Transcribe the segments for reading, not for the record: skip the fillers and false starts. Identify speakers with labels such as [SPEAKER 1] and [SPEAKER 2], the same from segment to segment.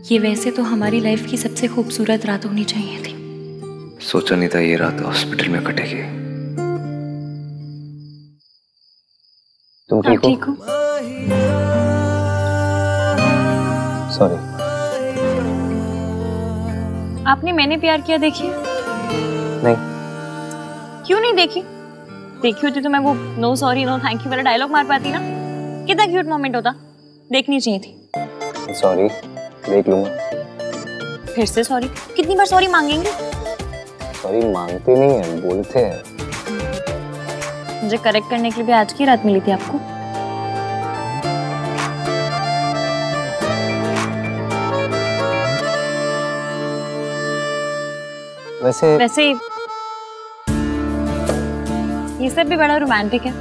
[SPEAKER 1] ये वैसे तो हमारी लाइफ की सबसे खूबसूरत रात होनी चाहिए थी।
[SPEAKER 2] सोचा नहीं था ये रात हॉस्पिटल में कटेगी। तुम ठीक हो? सॉरी।
[SPEAKER 1] आपने मैंने प्यार किया देखी?
[SPEAKER 2] नहीं।
[SPEAKER 1] क्यों नहीं देखी? देखी होती तो मैं वो no sorry no thank you वाला डायलॉग मार पाती ना। कितना क्यूट मोमेंट होता, देखनी चाहिए थी।
[SPEAKER 2] सॉरी, देख लूंगा।
[SPEAKER 1] फिर से सॉरी? कितनी बार सॉरी मांगेंगे?
[SPEAKER 2] सॉरी मांगते नहीं है, बोलते हैं।
[SPEAKER 1] मुझे करेक्ट करने के लिए भी आज की रात मिली थी आपको? वैसे ये सब भी बड़ा रोमांटिक है।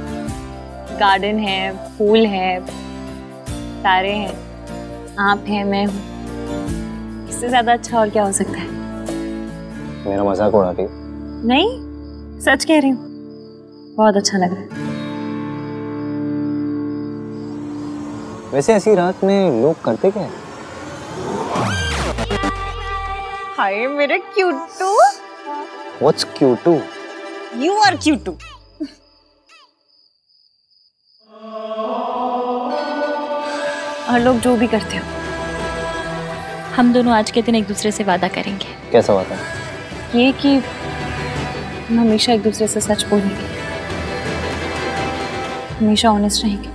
[SPEAKER 1] गार्डन है, फूल है, तारे हैं, आप हैं, मैं हूँ। इससे ज्यादा अच्छा और क्या हो सकता है?
[SPEAKER 2] मेरा मजाक उड़ा रही?
[SPEAKER 1] नहीं, सच कह रही हूँ। बहुत अच्छा लग रहा है।
[SPEAKER 2] वैसे ऐसी रात में लोग करते क्या है?
[SPEAKER 1] हाय मेरे क्यूटू।
[SPEAKER 2] What's cute?
[SPEAKER 1] You are cute. और लोग जो भी करते हो, हम दोनों आज के दिन एक दूसरे से वादा करेंगे।
[SPEAKER 2] कैसा वादा?
[SPEAKER 1] ये कि हम हमेशा एक दूसरे से सच बोलेंगे, हमेशा ऑनेस्ट रहेंगे।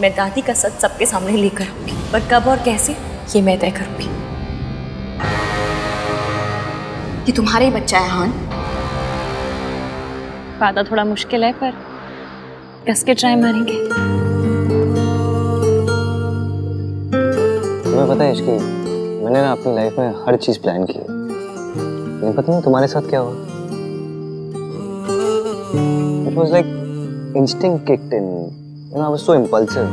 [SPEAKER 1] मैं दादी का सच सबके सामने लेकर आऊंगी, पर कब और कैसे ये मैं तय करूंगी।
[SPEAKER 3] ये तुम्हारा ही बच्चा है हान?
[SPEAKER 1] वादा थोड़ा मुश्किल है, पर कस के ट्राई मारेंगे।
[SPEAKER 2] तुम्हें पता है इश्की, मैंने ना अपनी लाइफ में हर चीज प्लान की है, लेकिन पता नहीं तुम्हारे साथ क्या हुआ। It was like instinct kicked in. You know, I was so impulsive.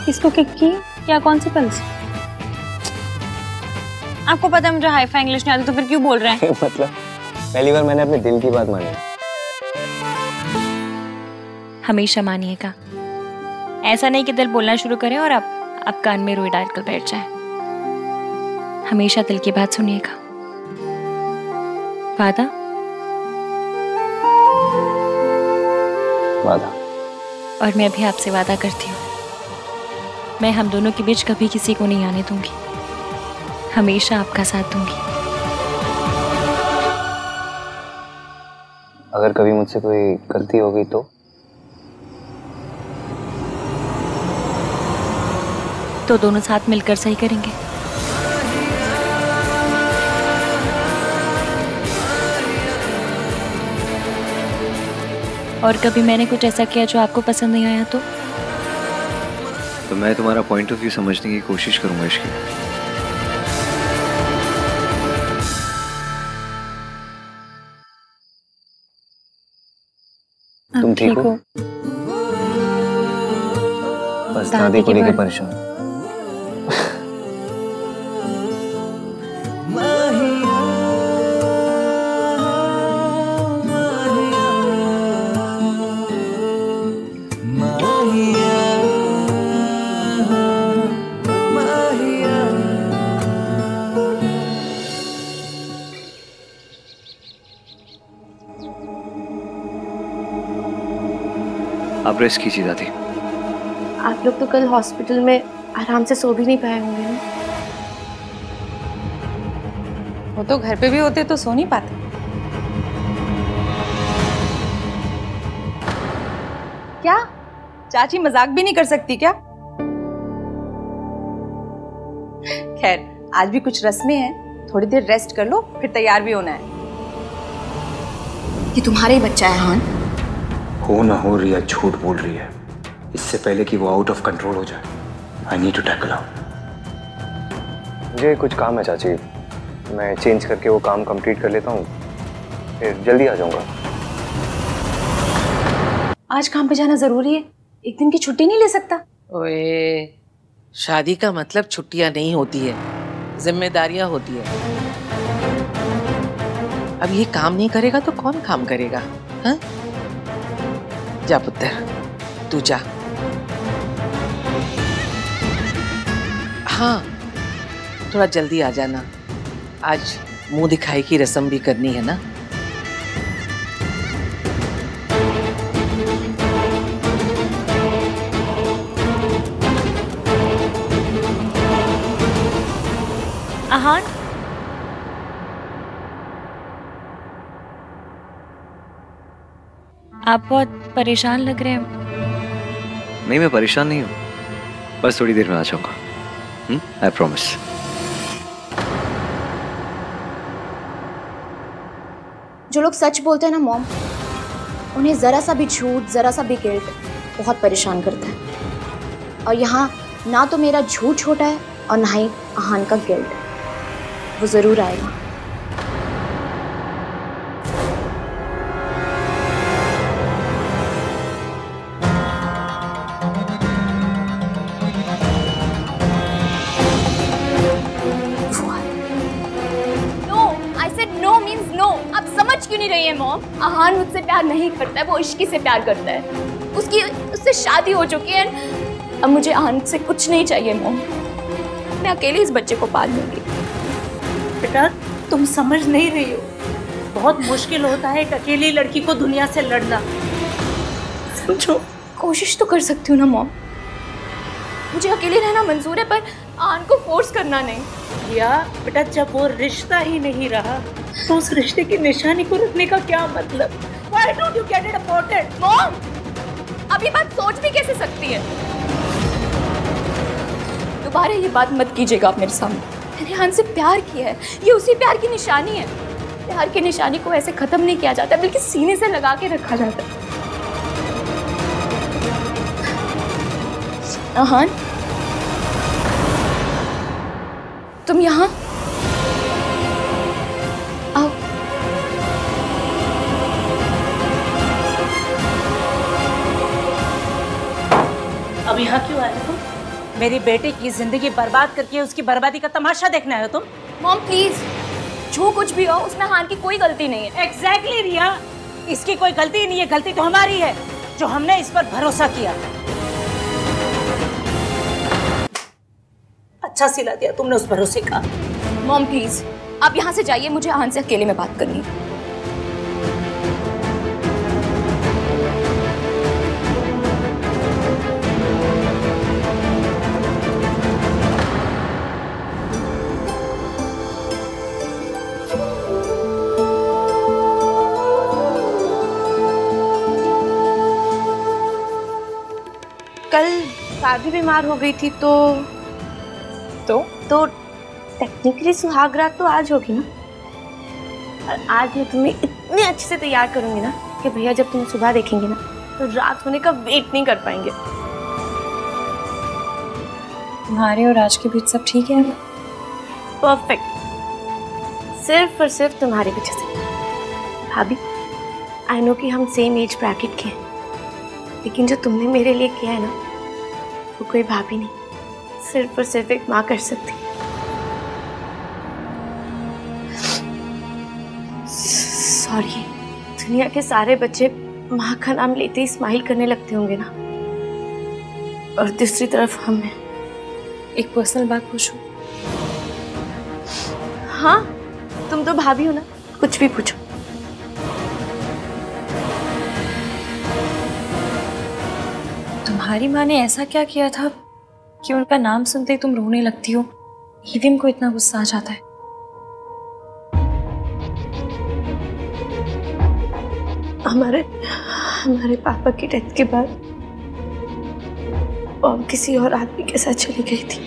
[SPEAKER 1] किसको किक की? क्या कौन सी पल्स? आपको पता है मुझे हाई फाई इंग्लिश नहीं आती, तो फिर क्यों बोल रहे हैं?
[SPEAKER 2] मतलब पहली बार मैंने अपने दिल की बात मानी।
[SPEAKER 1] हमेशा मानिएगा, ऐसा नहीं कि दिल बोलना शुरू करे और आप कान में रुई डालकर बैठ जाए। हमेशा दिल की बात सुनिएगा। वादा?
[SPEAKER 2] वादा।
[SPEAKER 1] और मैं भी आपसे वादा करती हूँ, मैं हम दोनों के बीच कभी किसी को नहीं आने दूंगी, हमेशा आपका साथ दूंगी।
[SPEAKER 2] अगर कभी मुझसे कोई गलती हो गई तो
[SPEAKER 1] दोनों साथ मिलकर सही करेंगे। और कभी मैंने कुछ ऐसा किया जो आपको पसंद नहीं आया
[SPEAKER 2] तो मैं तुम्हारा पॉइंट ऑफ व्यू समझने की कोशिश करूंगा इश्की। तुम ठीक हो? बस दादी को लेकर परेशान। आप रेस्ट कीजिए दादी।
[SPEAKER 3] आप लोग तो कल हॉस्पिटल में आराम से सो भी नहीं पाए होंगे ना?
[SPEAKER 4] वो तो घर पे भी होते तो सो नहीं पाते। क्या चाची मजाक भी नहीं कर सकती क्या? खैर आज भी कुछ रस्में हैं, थोड़ी देर रेस्ट कर लो, फिर तैयार भी होना है।
[SPEAKER 3] ये तुम्हारा ही बच्चा है हान?
[SPEAKER 2] हो ना हो रिया झूठ बोल रही है। इससे पहले कि वो आउट ऑफ कंट्रोल हो जाए, I need to tackle out. मुझे कुछ काम है चाची, मैं चेंज करके वो काम कंप्लीट कर लेता हूँ, फिर जल्दी आ जाऊंगा।
[SPEAKER 3] आज काम पे जाना जरूरी है, एक दिन की छुट्टी नहीं ले सकता?
[SPEAKER 5] ओए, शादी का मतलब छुट्टियां नहीं होती है, जिम्मेदारियां होती है। अब ये काम नहीं करेगा तो कौन काम करेगा? हाँ? जा पुत्र, तू जा। हाँ, थोड़ा जल्दी आ जाना, आज मुंह दिखाई की रस्म भी करनी है ना।
[SPEAKER 1] आहान, आप बहुत परेशान लग रहे हैं।
[SPEAKER 2] नहीं, मैं परेशान नहीं हूँ, बस थोड़ी देर में आ जाऊंगा। I promise.
[SPEAKER 3] जो लोग सच बोलते हैं ना मॉम, उन्हें जरा सा भी झूठ, जरा सा भी गिल्ट बहुत परेशान करता है। और यहाँ ना तो मेरा झूठ छोटा है और ना ही आहान का गिल्ट। वो जरूर आएगा।
[SPEAKER 6] क्यों नहीं रही है मॉम? आहान मुझसे प्यार नहीं करता है, वो इश्की से प्यार करता है। उससे शादी हो चुकी है। अब मुझे आहान से कुछ नहीं चाहिए मॉम। मैं अकेले इस बच्चे को पाल लूंगी।
[SPEAKER 7] बेटा, तुम समझ नहीं रही हो, बहुत मुश्किल होता है एक अकेली लड़की को दुनिया से लड़ना। समझो।
[SPEAKER 6] कोशिश तो कर सकती हूँ ना मॉम। मुझे अकेले रहना मंजूर है, पर आहान को फोर्स करना नहीं।
[SPEAKER 7] या बेटा, जब वो रिश्ता ही नहीं रहा तो उस रिश्ते की निशानी को रखने का क्या मतलब? Why don't you get it aborted?
[SPEAKER 6] Mom, अब ये बात सोच भी कैसे सकती है? दोबारा ये बात मत कीजिएगा आप मेरे सामने। मैंने आहान से प्यार किया है, ये उसी प्यार की निशानी है। प्यार की निशानी को ऐसे खत्म नहीं किया जाता, बल्कि सीने से लगा के रखा जाता है। आहान, तुम यहाँ आओ।
[SPEAKER 7] अब यहाँ क्यों आए तुम? मेरी बेटे की जिंदगी बर्बाद करके उसकी बर्बादी का तमाशा देखना है तुम?
[SPEAKER 6] मॉम प्लीज, जो कुछ भी हो उसमें आहान की कोई गलती नहीं है।
[SPEAKER 7] एग्जैक्टली रिया, इसकी कोई गलती नहीं है। गलती तो हमारी है जो हमने इस पर भरोसा किया। अच्छा सिला दिया तुमने उस भरोसे का।
[SPEAKER 6] मॉम प्लीज, आप यहाँ से जाइए, मुझे आहान से अकेले में बात करनी है।
[SPEAKER 3] कल भाभी बीमार हो गई थी तो टेक्निकली सुहाग रात तो आज होगी ना। और आज मैं तुम्हें इतने अच्छे से तैयार करूंगी ना कि भैया जब तुम्हें सुबह देखेंगे ना तो रात होने का वेट नहीं कर पाएंगे।
[SPEAKER 1] तुम्हारे और राज के बीच सब ठीक है?
[SPEAKER 3] परफेक्ट। सिर्फ और सिर्फ तुम्हारी वजह से। भाभी, आई नो कि हम सेम एज ब्रैकेट के हैं, लेकिन जो तुमने मेरे लिए किया है ना, वो कोई भाभी नहीं, सिर्फ और सिर्फ एक माँ कर सकती। सॉरी, दुनिया के सारे बच्चे माँ का नाम लेते ही स्माइल करने लगते होंगे ना, और दूसरी तरफ हम हैं।
[SPEAKER 1] एक पर्सनल बात पूछूं?
[SPEAKER 3] हाँ, तुम तो भाभी हो ना, कुछ भी पूछो।
[SPEAKER 1] तुम्हारी माँ ने ऐसा क्या किया था कि उनका नाम सुनते ही तुम रोने लगती हो? ईविम को इतना गुस्सा आ जाता है।
[SPEAKER 3] हमारे पापा की डेथ के बाद मॉम किसी और आदमी के साथ चली गई थी।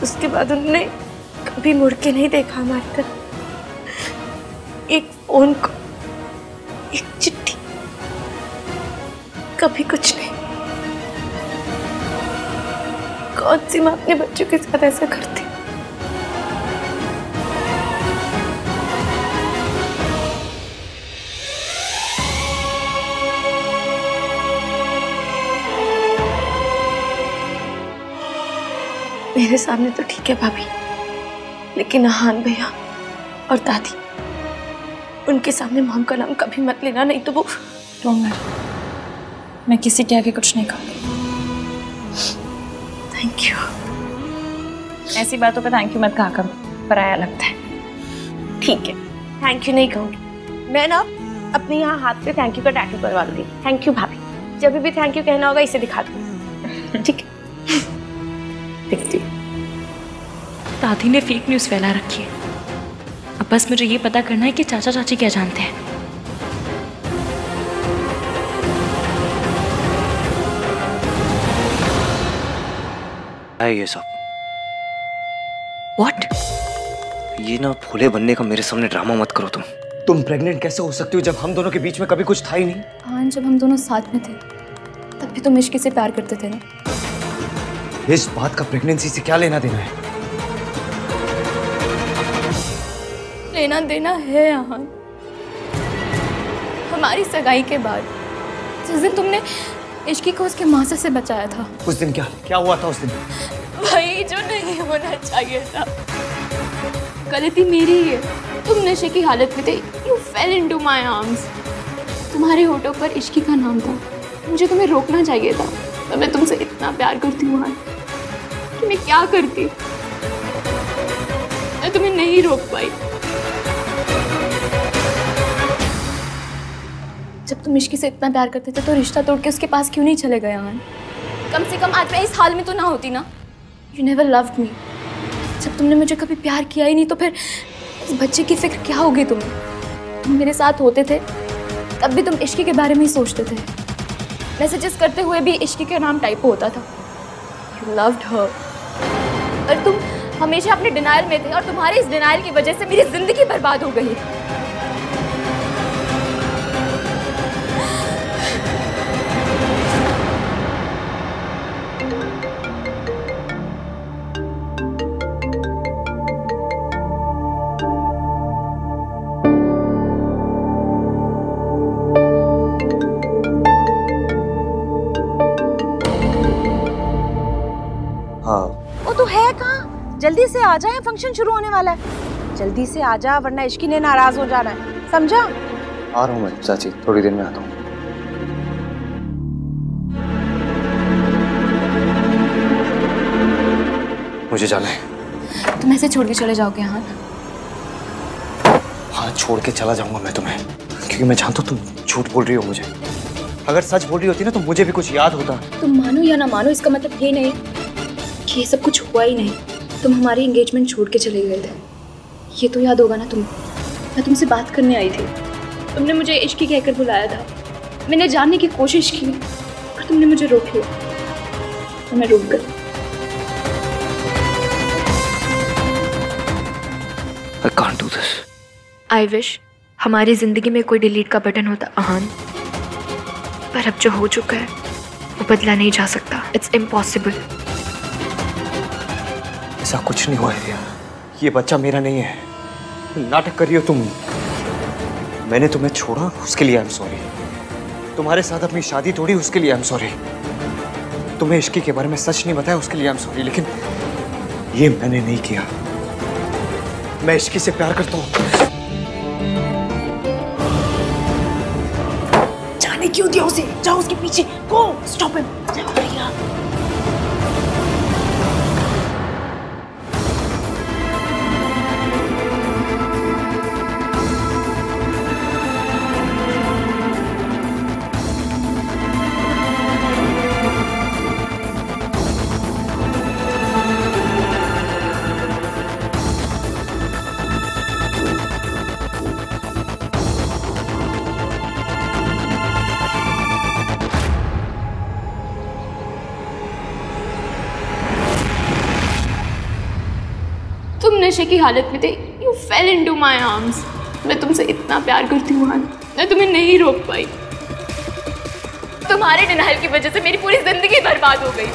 [SPEAKER 3] उसके बाद उन्होंने कभी मुड़ के नहीं देखा हमारी तरफ। एक फोन कॉल, एक चिट्ठी, कभी कुछ नहीं। कौन सी माँ अपने बच्चों के साथ ऐसा करती? मेरे सामने तो ठीक है भाभी, लेकिन आहान भैया और दादी, उनके सामने मॉम का नाम कभी मत लेना, नहीं तो वो।
[SPEAKER 1] मैं किसी के आगे कुछ नहीं कहूँगी।
[SPEAKER 3] Thank you.
[SPEAKER 1] ऐसी बातों पे थैंक यू मत कहा कर, पराया लगता है।
[SPEAKER 6] ठीक है, थैंक यू नहीं कहूँगी। मैं ना अपने यहाँ हाथ पे थैंक यू का टैटू करवा लूंगी। थैंक यू भाभी। जब भी थैंक यू कहना होगा इसे दिखा दूँ। ठीक है, दिखती।
[SPEAKER 8] दादी ने फेक न्यूज़ फैला रखी है। अब बस मुझे ये पता करना है कि चाचा चाची क्या जानते हैं।
[SPEAKER 2] ये सब
[SPEAKER 8] What?
[SPEAKER 2] ये ना भोले बनने का मेरे सामने ड्रामा मत करो तुम प्रेग्नेंट कैसे हो सकती हो जब हम दोनों के बीच में कभी कुछ था ही नहीं?
[SPEAKER 3] हाँ, जब हम दोनों साथ में थे तब भी तुम इश्की से प्यार करते थे ना।
[SPEAKER 2] इस बात का प्रेगनेंसी से क्या लेना देना है?
[SPEAKER 6] लेना देना है यहाँ। हमारी सगाई के बाद जिस दिन तुमने इश्की को उसके मासा से बचाया था,
[SPEAKER 2] उस दिन क्या हुआ था उस दिन?
[SPEAKER 6] वही जो नहीं होना चाहिए था। गलती मेरी ही है। तुम नशे की हालत में थे। You fell into my arms। तुम्हारे होठों पर इश्की का नाम था। मुझे तुम्हें रोकना चाहिए था, पर मैं तुमसे इतना प्यार करती हूँ कि मैं क्या करती। मैं तुम्हें नहीं रोक पाई। जब तुम इश्की से इतना प्यार करते थे तो रिश्ता तोड़ के उसके पास क्यों नहीं चले गए आन? कम से कम आज मैं इस हाल में तो ना होती ना। You never loved me। जब तुमने मुझे कभी प्यार किया ही नहीं तो फिर इस बच्चे की फिक्र क्या होगी तुम्हें? तुम मेरे साथ होते थे तब भी तुम इश्की के बारे में ही सोचते थे। मैसेजेस करते हुए भी इश्की के नाम टाइप होता था। You loved her। और तुम हमेशा अपने डिनायल में थे और तुम्हारे इस डिनायल की वजह से मेरी जिंदगी बर्बाद हो गई।
[SPEAKER 4] वो तो है कहाँ? जल्दी से आ जाए, फंक्शन शुरू होने वाला है। जल्दी से आ जा वरना इश्की ने नाराज हो जाना है, समझा?
[SPEAKER 2] आ रहा हूँ मैं चाची, थोड़ी देर में आता हूँ। मुझे जाना है।
[SPEAKER 3] तुम ऐसे छोड़ के चले जाओगे?
[SPEAKER 2] हाँ, छोड़ के चला जाऊंगा मैं तुम्हें, क्योंकि मैं जानता हूँ तुम झूठ बोल रही हो मुझे। अगर सच बोल रही होती ना तो मुझे भी कुछ याद होता।
[SPEAKER 3] तुम मानो या ना मानो, इसका मतलब ये नहीं कि ये सब कुछ हुआ ही नहीं। तुम हमारी एंगेजमेंट छोड़ के चले गए थे, ये तो याद होगा ना तुम्हें। मैं तुमसे बात करने आई थी, तुमने मुझे इश्की कहकर बुलाया था। मैंने जानने की कोशिश की पर तुमने मुझे रोक लिया और मैं रुक गई।
[SPEAKER 2] I can't do this।
[SPEAKER 8] I wish हमारी जिंदगी में कोई डिलीट का बटन होता आहान, पर अब जो हो चुका है वो बदला नहीं जा सकता। It's impossible.
[SPEAKER 2] ऐसा कुछ नहीं हुआ है, ये बच्चा मेरा नहीं है। नाटक कर रही हो तुम। मैंने तुम्हें छोड़ा उसके लिए आई एम सॉरी। तुम्हारे साथ अपनी शादी तोड़ी उसके लिए आई एम सॉरी। तुम्हें इश्की के बारे में सच नहीं बताया उसके लिए आई एम सॉरी। लेकिन ये मैंने नहीं किया। मैं इश्की से प्यार करता हूँ।
[SPEAKER 4] जाने क्यों दिया उसे? जाओ उसके पीछे, गो स्टॉप हिम। जाओ भैया।
[SPEAKER 6] तुम नशे की हालत में थे। You fell into my arms। मैं तुमसे इतना प्यार करती हूँ, मैं तुम्हें नहीं रोक पाई। तुम्हारे डिनायल की वजह से मेरी पूरी जिंदगी बर्बाद हो गई।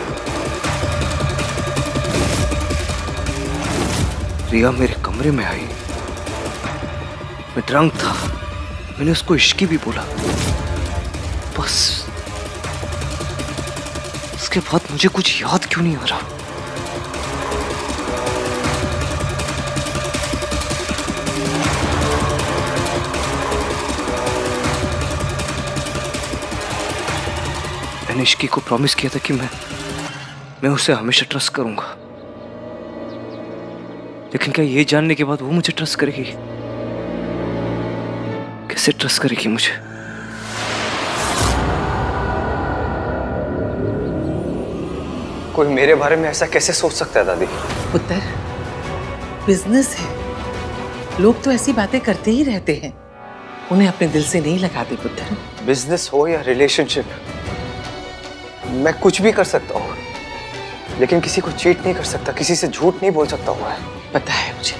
[SPEAKER 2] रिया मेरे कमरे में आई, मैं ड्रंक था। मैंने उसको इश्की भी बोला, बस उसके बाद मुझे कुछ याद क्यों नहीं आ रहा। मैंने इश्की को प्रॉमिस किया था कि मैं उसे हमेशा ट्रस्ट करूंगा। लेकिन क्या ये जानने के बाद वो मुझे ट्रस्ट करेगी? कैसे ट्रस्ट करेगी मुझे? कोई मेरे बारे में ऐसा कैसे सोच सकता है दादी?
[SPEAKER 5] पुत्र, बिजनेस है, लोग तो ऐसी बातें करते ही रहते हैं, उन्हें अपने दिल से नहीं लगाते पुत्र।
[SPEAKER 2] बिजनेस हो या रिलेशनशिप, मैं कुछ भी कर सकता हूँ, लेकिन किसी को चीट नहीं कर सकता, किसी से झूठ नहीं बोल सकता हुआ है।
[SPEAKER 5] पता है मुझे।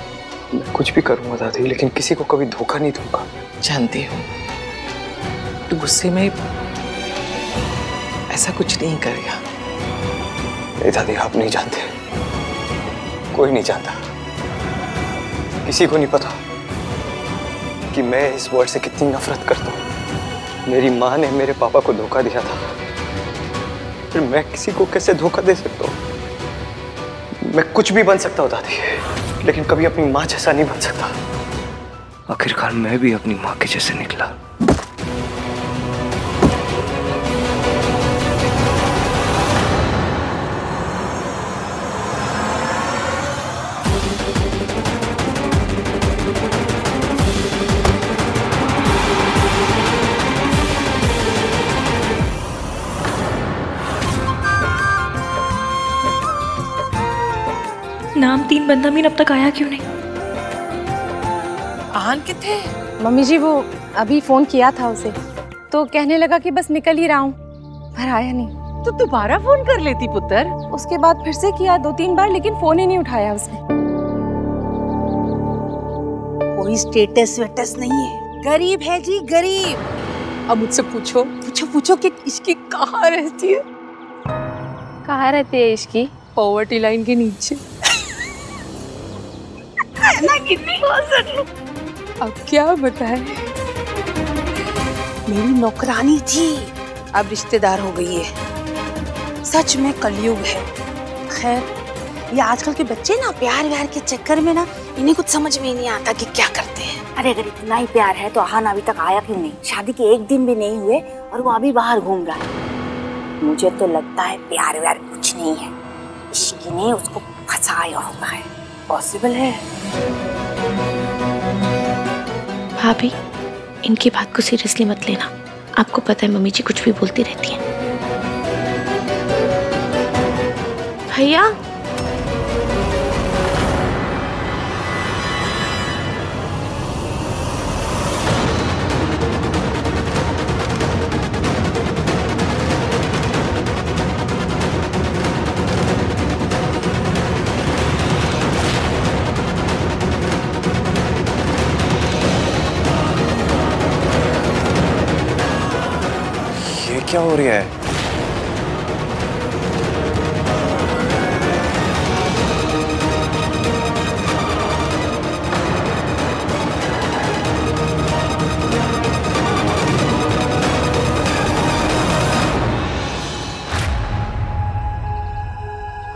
[SPEAKER 2] मैं कुछ भी करूंगा दादी, लेकिन किसी को कभी धोखा नहीं दूंगा।
[SPEAKER 5] जानती हूँ, तू गुस्से में ऐसा कुछ नहीं करेगा।
[SPEAKER 2] नहीं दादी, आप नहीं जानते, कोई नहीं जानता, किसी को नहीं पता कि मैं इस वर्ड से कितनी नफरत करता हूँ। मेरी माँ ने मेरे पापा को धोखा दिया था, फिर मैं किसी को कैसे धोखा दे सकता हूँ? मैं कुछ भी बन सकता हूँ दादी, लेकिन कभी अपनी माँ जैसा नहीं बन सकता। आखिरकार मैं भी अपनी माँ के जैसे निकला।
[SPEAKER 8] नाम 3 बंदा मीन अब तक आया क्यों नहीं?
[SPEAKER 5] आहान किथे?
[SPEAKER 4] मम्मी जी वो अभी फोन किया था उसे, तो कहने लगा कि बस निकल ही रहा हूँ, पर आया नहीं।
[SPEAKER 5] तो दोबारा फोन कर लेती पुत्र।
[SPEAKER 4] उसके बाद फिर से किया 2-3 बार, लेकिन फोन ही नहीं उठाया उसने।
[SPEAKER 7] कोई स्टेटस वेटस नहीं है, गरीब है जी गरीब।
[SPEAKER 5] अब मुझसे पूछो पूछो पूछो कि इसकी कहाँ रहती है?
[SPEAKER 1] कहाँ रहती है इसकी?
[SPEAKER 5] पॉवर्टी लाइन के नीचे। अब क्या बताए?
[SPEAKER 7] मेरी नौकरानी थी, अब रिश्तेदार हो गई है। सच में कलयुग है। खैर, ये आजकल के बच्चे ना प्यार व्यार के चक्कर में ना इन्हें कुछ समझ में ही नहीं आता कि क्या करते हैं।
[SPEAKER 9] अरे अगर इतना ही प्यार है तो आहान अभी तक आया क्यों नहीं? शादी के 1 दिन भी नहीं हुए और वो अभी बाहर घूम रहा है। मुझे तो लगता है प्यार व्यार कुछ नहीं है, इश्क ने उसको फंसाया होगा है। पॉसिबल है।
[SPEAKER 8] भाभी, इनकी बात को सीरियसली मत लेना। आपको पता है मम्मी जी कुछ भी बोलती रहती हैं। भैया,
[SPEAKER 2] क्या हो रहा है?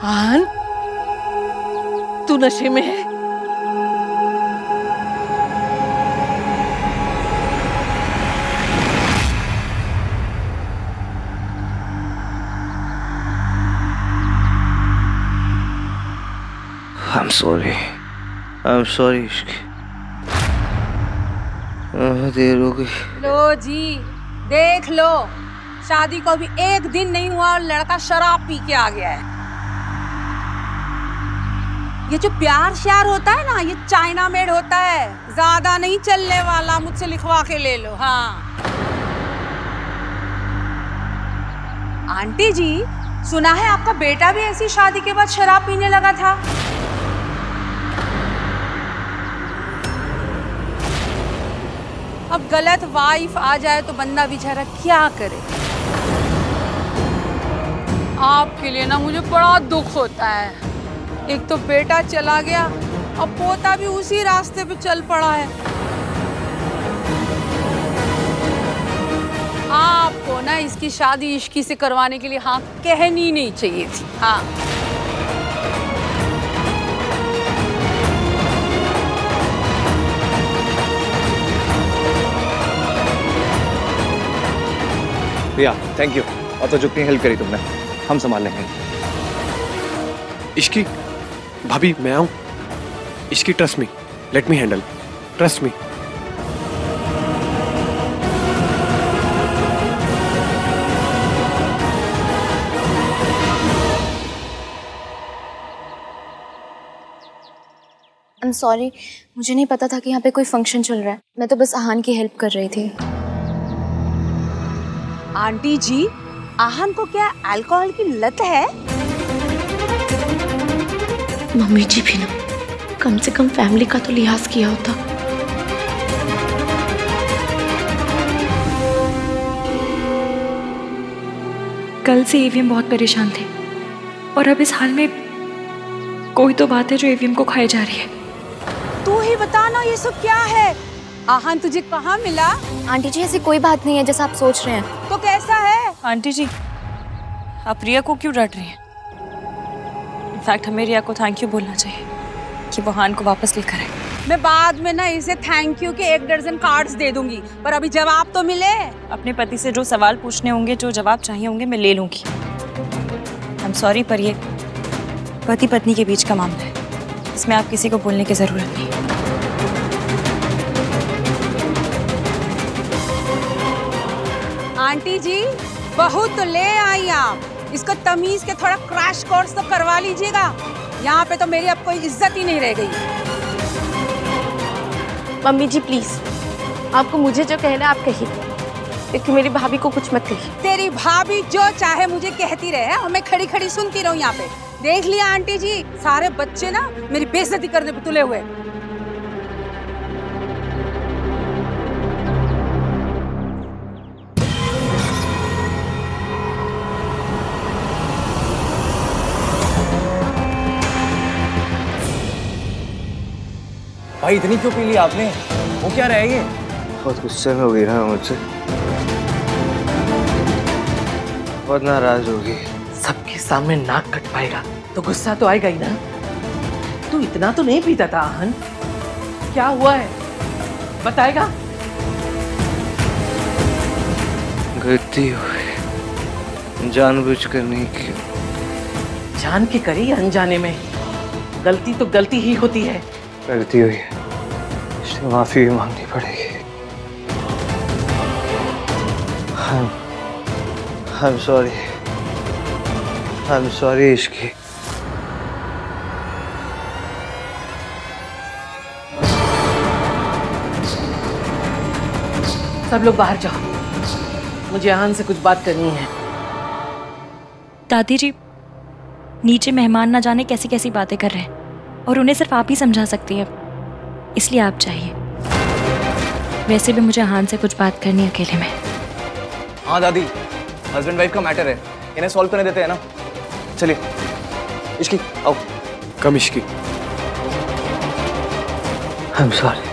[SPEAKER 5] आहान, तू नशे में है?
[SPEAKER 2] I'm sorry इश्क। देर हो गई।
[SPEAKER 4] लो जी, देख लो, शादी को अभी 1 दिन नहीं हुआ और लड़का शराब पी के आ गया है। ये जो प्यार श्यार होता है ना, ये चाइना मेड होता है, ज्यादा नहीं चलने वाला। मुझसे लिखवा के ले लो। हाँ आंटी जी, सुना है आपका बेटा भी ऐसी शादी के बाद शराब पीने लगा था। अब गलत वाइफ आ जाए तो बंदा बेचारा क्या करे। आपके लिए ना मुझे बड़ा दुख होता है। एक तो बेटा चला गया, अब पोता भी उसी रास्ते पे चल पड़ा है। आपको ना इसकी शादी इश्की से करवाने के लिए हाँ कहनी नहीं चाहिए थी। हाँ
[SPEAKER 2] भैया थैंक यू, और तो जितनी हेल्प करी तुमने, हम संभाल लेंगे।
[SPEAKER 10] इश्की भाभी, मैं आऊं? इसकी trust me, let me handle, trust me.
[SPEAKER 3] I am sorry, मुझे नहीं पता था कि यहाँ पे कोई फंक्शन चल रहा है। मैं तो बस आहान की हेल्प कर रही थी।
[SPEAKER 7] आंटी जी, आहान को क्या अल्कोहल की लत है?
[SPEAKER 8] मम्मी जी भी ना कम से कम फैमिली का तो लिहाज किया होता। कल से ईवीएम बहुत परेशान थे और अब इस हाल में कोई तो बात है जो ईवीएम को खाई जा रही है।
[SPEAKER 7] तू ही बता ना ये सब क्या है? आहान तुझे कहाँ मिला?
[SPEAKER 3] आंटी जी ऐसी कोई बात नहीं है जैसा आप सोच रहे हैं।
[SPEAKER 7] तो कैसा है?
[SPEAKER 1] आंटी जी, आप रिया को क्यों डांट रही हैं? इनफैक्ट हमें रिया को थैंक यू बोलना चाहिए कि वो हान को वापस लेकर आए।
[SPEAKER 7] मैं बाद में ना इसे थैंक यू के 1 दर्जन कार्ड्स दे दूंगी, पर अभी जवाब तो मिले।
[SPEAKER 1] अपने पति से जो सवाल पूछने होंगे, जो जवाब चाहिए होंगे, मैं ले लूंगी। आई एम सॉरी, पर ये पति पत्नी के बीच का मामला है, इसमें आप किसी को बोलने की जरूरत नहीं।
[SPEAKER 7] आंटी जी, बहू तो ले आई आप, इसको तमीज के थोड़ा क्रैश कोर्स तो करवा लीजिएगा। यहाँ पे तो मेरी अब कोई इज्जत ही नहीं रह गई।
[SPEAKER 6] मम्मी जी प्लीज, आपको मुझे जो कहना है आप कहिए, क्योंकि मेरी भाभी को कुछ मत कहिए।
[SPEAKER 7] तेरी भाभी जो चाहे मुझे कहती रहे और मैं खड़ी खड़ी सुनती रहूं यहाँ पे। देख लिया आंटी जी, सारे बच्चे ना मेरी बेइज्जती करने पे तुले हुए।
[SPEAKER 2] भाई इतनी क्यों पी ली आपने? वो क्या रहा है ये? बहुत गुस्से में हो गई ना मुझसे, बहुत नाराज हो गई।
[SPEAKER 5] सबके सामने नाक कटवाएगा तो गुस्सा तो आएगा ही ना। तू इतना तो नहीं पीता था आहान, क्या हुआ है बताएगा?
[SPEAKER 2] गलती हो गई, जानबूझकर नहीं की।
[SPEAKER 5] जान के करी अनजाने में, गलती तो गलती ही होती है।
[SPEAKER 2] गलती हुई है, इससे माफी भी मांगनी पड़ेगी। I'm sorry, I'm sorry Ishki.
[SPEAKER 5] सब लोग बाहर जाओ, मुझे आहान से कुछ बात करनी है।
[SPEAKER 1] दादी जी, नीचे मेहमान ना जाने कैसी कैसी बातें कर रहे हैं और उन्हें सिर्फ आप ही समझा सकती हैं, इसलिए आप चाहिए। वैसे भी मुझे आहान से कुछ बात करनी है अकेले में।
[SPEAKER 2] हाँ दादी, हस्बैंड वाइफ का मैटर है, इन्हें सॉल्व करने देते हैं ना। चलिए इश्की आओ।
[SPEAKER 10] कम Ishki.
[SPEAKER 2] I'm sorry,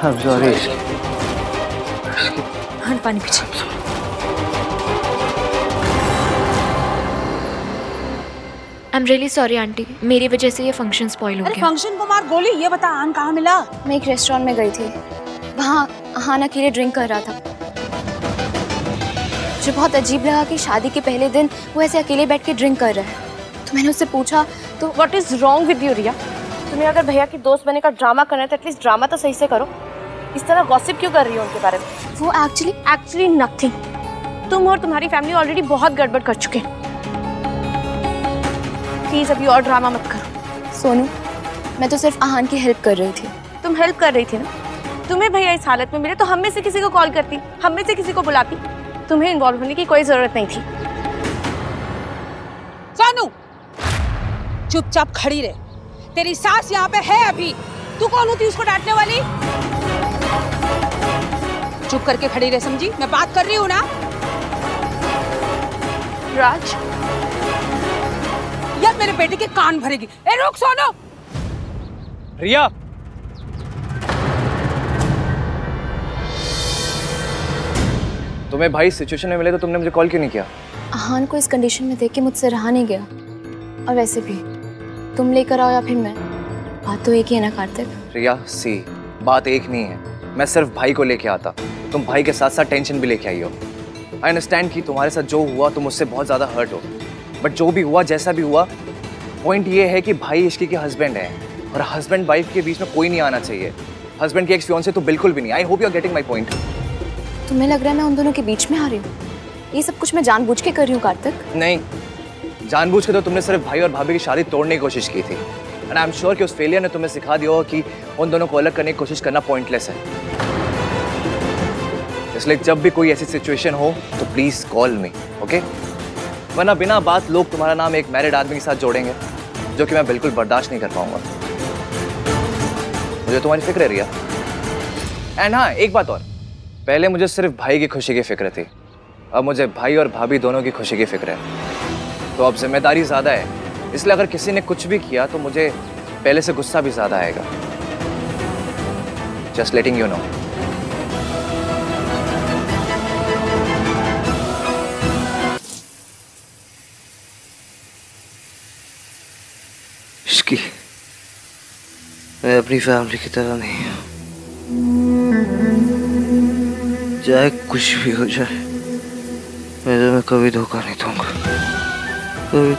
[SPEAKER 2] I'm sorry Ishki.
[SPEAKER 1] हाँ, पानी पीछे।
[SPEAKER 8] आई एम रियली सॉरी आंटी, मेरी वजह से ये फंक्शन स्पॉइल हो
[SPEAKER 7] अरे
[SPEAKER 8] गया।
[SPEAKER 7] फंक्शन को मार गोली, ये बता आहान कहाँ मिला?
[SPEAKER 3] मैं एक रेस्टोरेंट में गई थी, वहाँ आहान अकेले ड्रिंक कर रहा था। मुझे बहुत अजीब लगा कि शादी के पहले दिन वो ऐसे अकेले बैठ के ड्रिंक कर रहा है। तो मैंने उससे पूछा तो
[SPEAKER 6] what is wrong with you Riya? तुम्हें अगर भैया की दोस्त बनने का ड्रामा करना है तो एटलीस्ट ड्रामा तो सही से करो। इस तरह गॉसिप क्यों कर रही हो उनके बारे में?
[SPEAKER 3] वो एक्चुअली
[SPEAKER 6] नथिंग। तुम और तुम्हारी फैमिली ऑलरेडी बहुत गड़बड़ कर चुके हैं। प्लीज अभी और ड्रामा मत करो।
[SPEAKER 3] सोनू, मैं तो सिर्फ आहान की हेल्प कर रही थी।
[SPEAKER 6] तुम हेल्प कर रही थी ना? तुम्हें भैया इस हालत में मिले तो हम में से किसी को कॉल करती, हम में से किसी को बुलाती। तुम्हें इन्वॉल्व होने की कोई जरूरत नहीं थी।
[SPEAKER 7] सोनू, चुपचाप खड़ी रहे। तेरी सास यहाँ पे है अभी, तू कौन होती उसको डांटने वाली? चुप करके खड़ी रहे, समझी? मैं बात कर रही हूँ ना।
[SPEAKER 6] राज,
[SPEAKER 7] यार मेरे बेटे के कान भरेगी। ए रुक सोनू।
[SPEAKER 2] रिया, तुम्हें भाई सिचुएशन में मिले तो तुमने मुझे कॉल क्यों नहीं किया?
[SPEAKER 3] आहान को इस कंडीशन में देख के मुझसे रहा नहीं गया। और वैसे भी तुम लेकर आओ या फिर मैं, बात तो एक ही है ना कार्तिक।
[SPEAKER 2] रिया सी, बात एक नहीं है। मैं सिर्फ भाई को लेके आता, तुम भाई के साथ साथ टेंशन भी लेके आई हो। आई अंडरस्टैंड कि तुम्हारे साथ जो हुआ तुम उससे बहुत ज़्यादा हर्ट हो, बट जो भी हुआ जैसा भी हुआ, पॉइंट ये है कि भाई इश्की के हस्बैंड है और हस्बैंड वाइफ के बीच में कोई नहीं आना चाहिए। हस्बैंड की एक्स फियांसे तो बिल्कुल भी नहीं। I hope you are getting my point.
[SPEAKER 3] तुम्हें लग रहा है मैं उन दोनों के बीच में आ रही हूँ? ये सब कुछ मैं जानबूझ के कर रही हूँ कार्तिक?
[SPEAKER 2] नहीं, जानबूझ के तो तुमने सिर्फ भाई और भाभी की शादी तोड़ने की कोशिश की थी। एंड आई एम श्योर कि उस फेलियर ने तुम्हें सिखा दिया हो कि उन दोनों को अलग करने की कोशिश करना पॉइंटलेस है। इसलिए जब भी कोई ऐसी सिचुएशन हो तो प्लीज कॉल मी, ओके? वरना बिना बात लोग तुम्हारा नाम एक मैरिड आदमी के साथ जोड़ेंगे, जो कि मैं बिल्कुल बर्दाश्त नहीं कर पाऊंगा। मुझे तुम्हारी फिक्र है रिया। एंड हाँ, एक बात और, पहले मुझे सिर्फ भाई की खुशी की फिक्र थी, अब मुझे भाई और भाभी दोनों की खुशी की फिक्र है। तो अब जिम्मेदारी ज्यादा है, इसलिए अगर किसी ने कुछ भी किया तो मुझे पहले से गुस्सा भी ज्यादा आएगा। Just letting you know.
[SPEAKER 11] Ishki, मैं अपनी फैमिली की तरह नहीं हूँ। चाहे कुछ भी हो जाए, मैं तुम्हें कभी धोखा नहीं दूंगा। कभी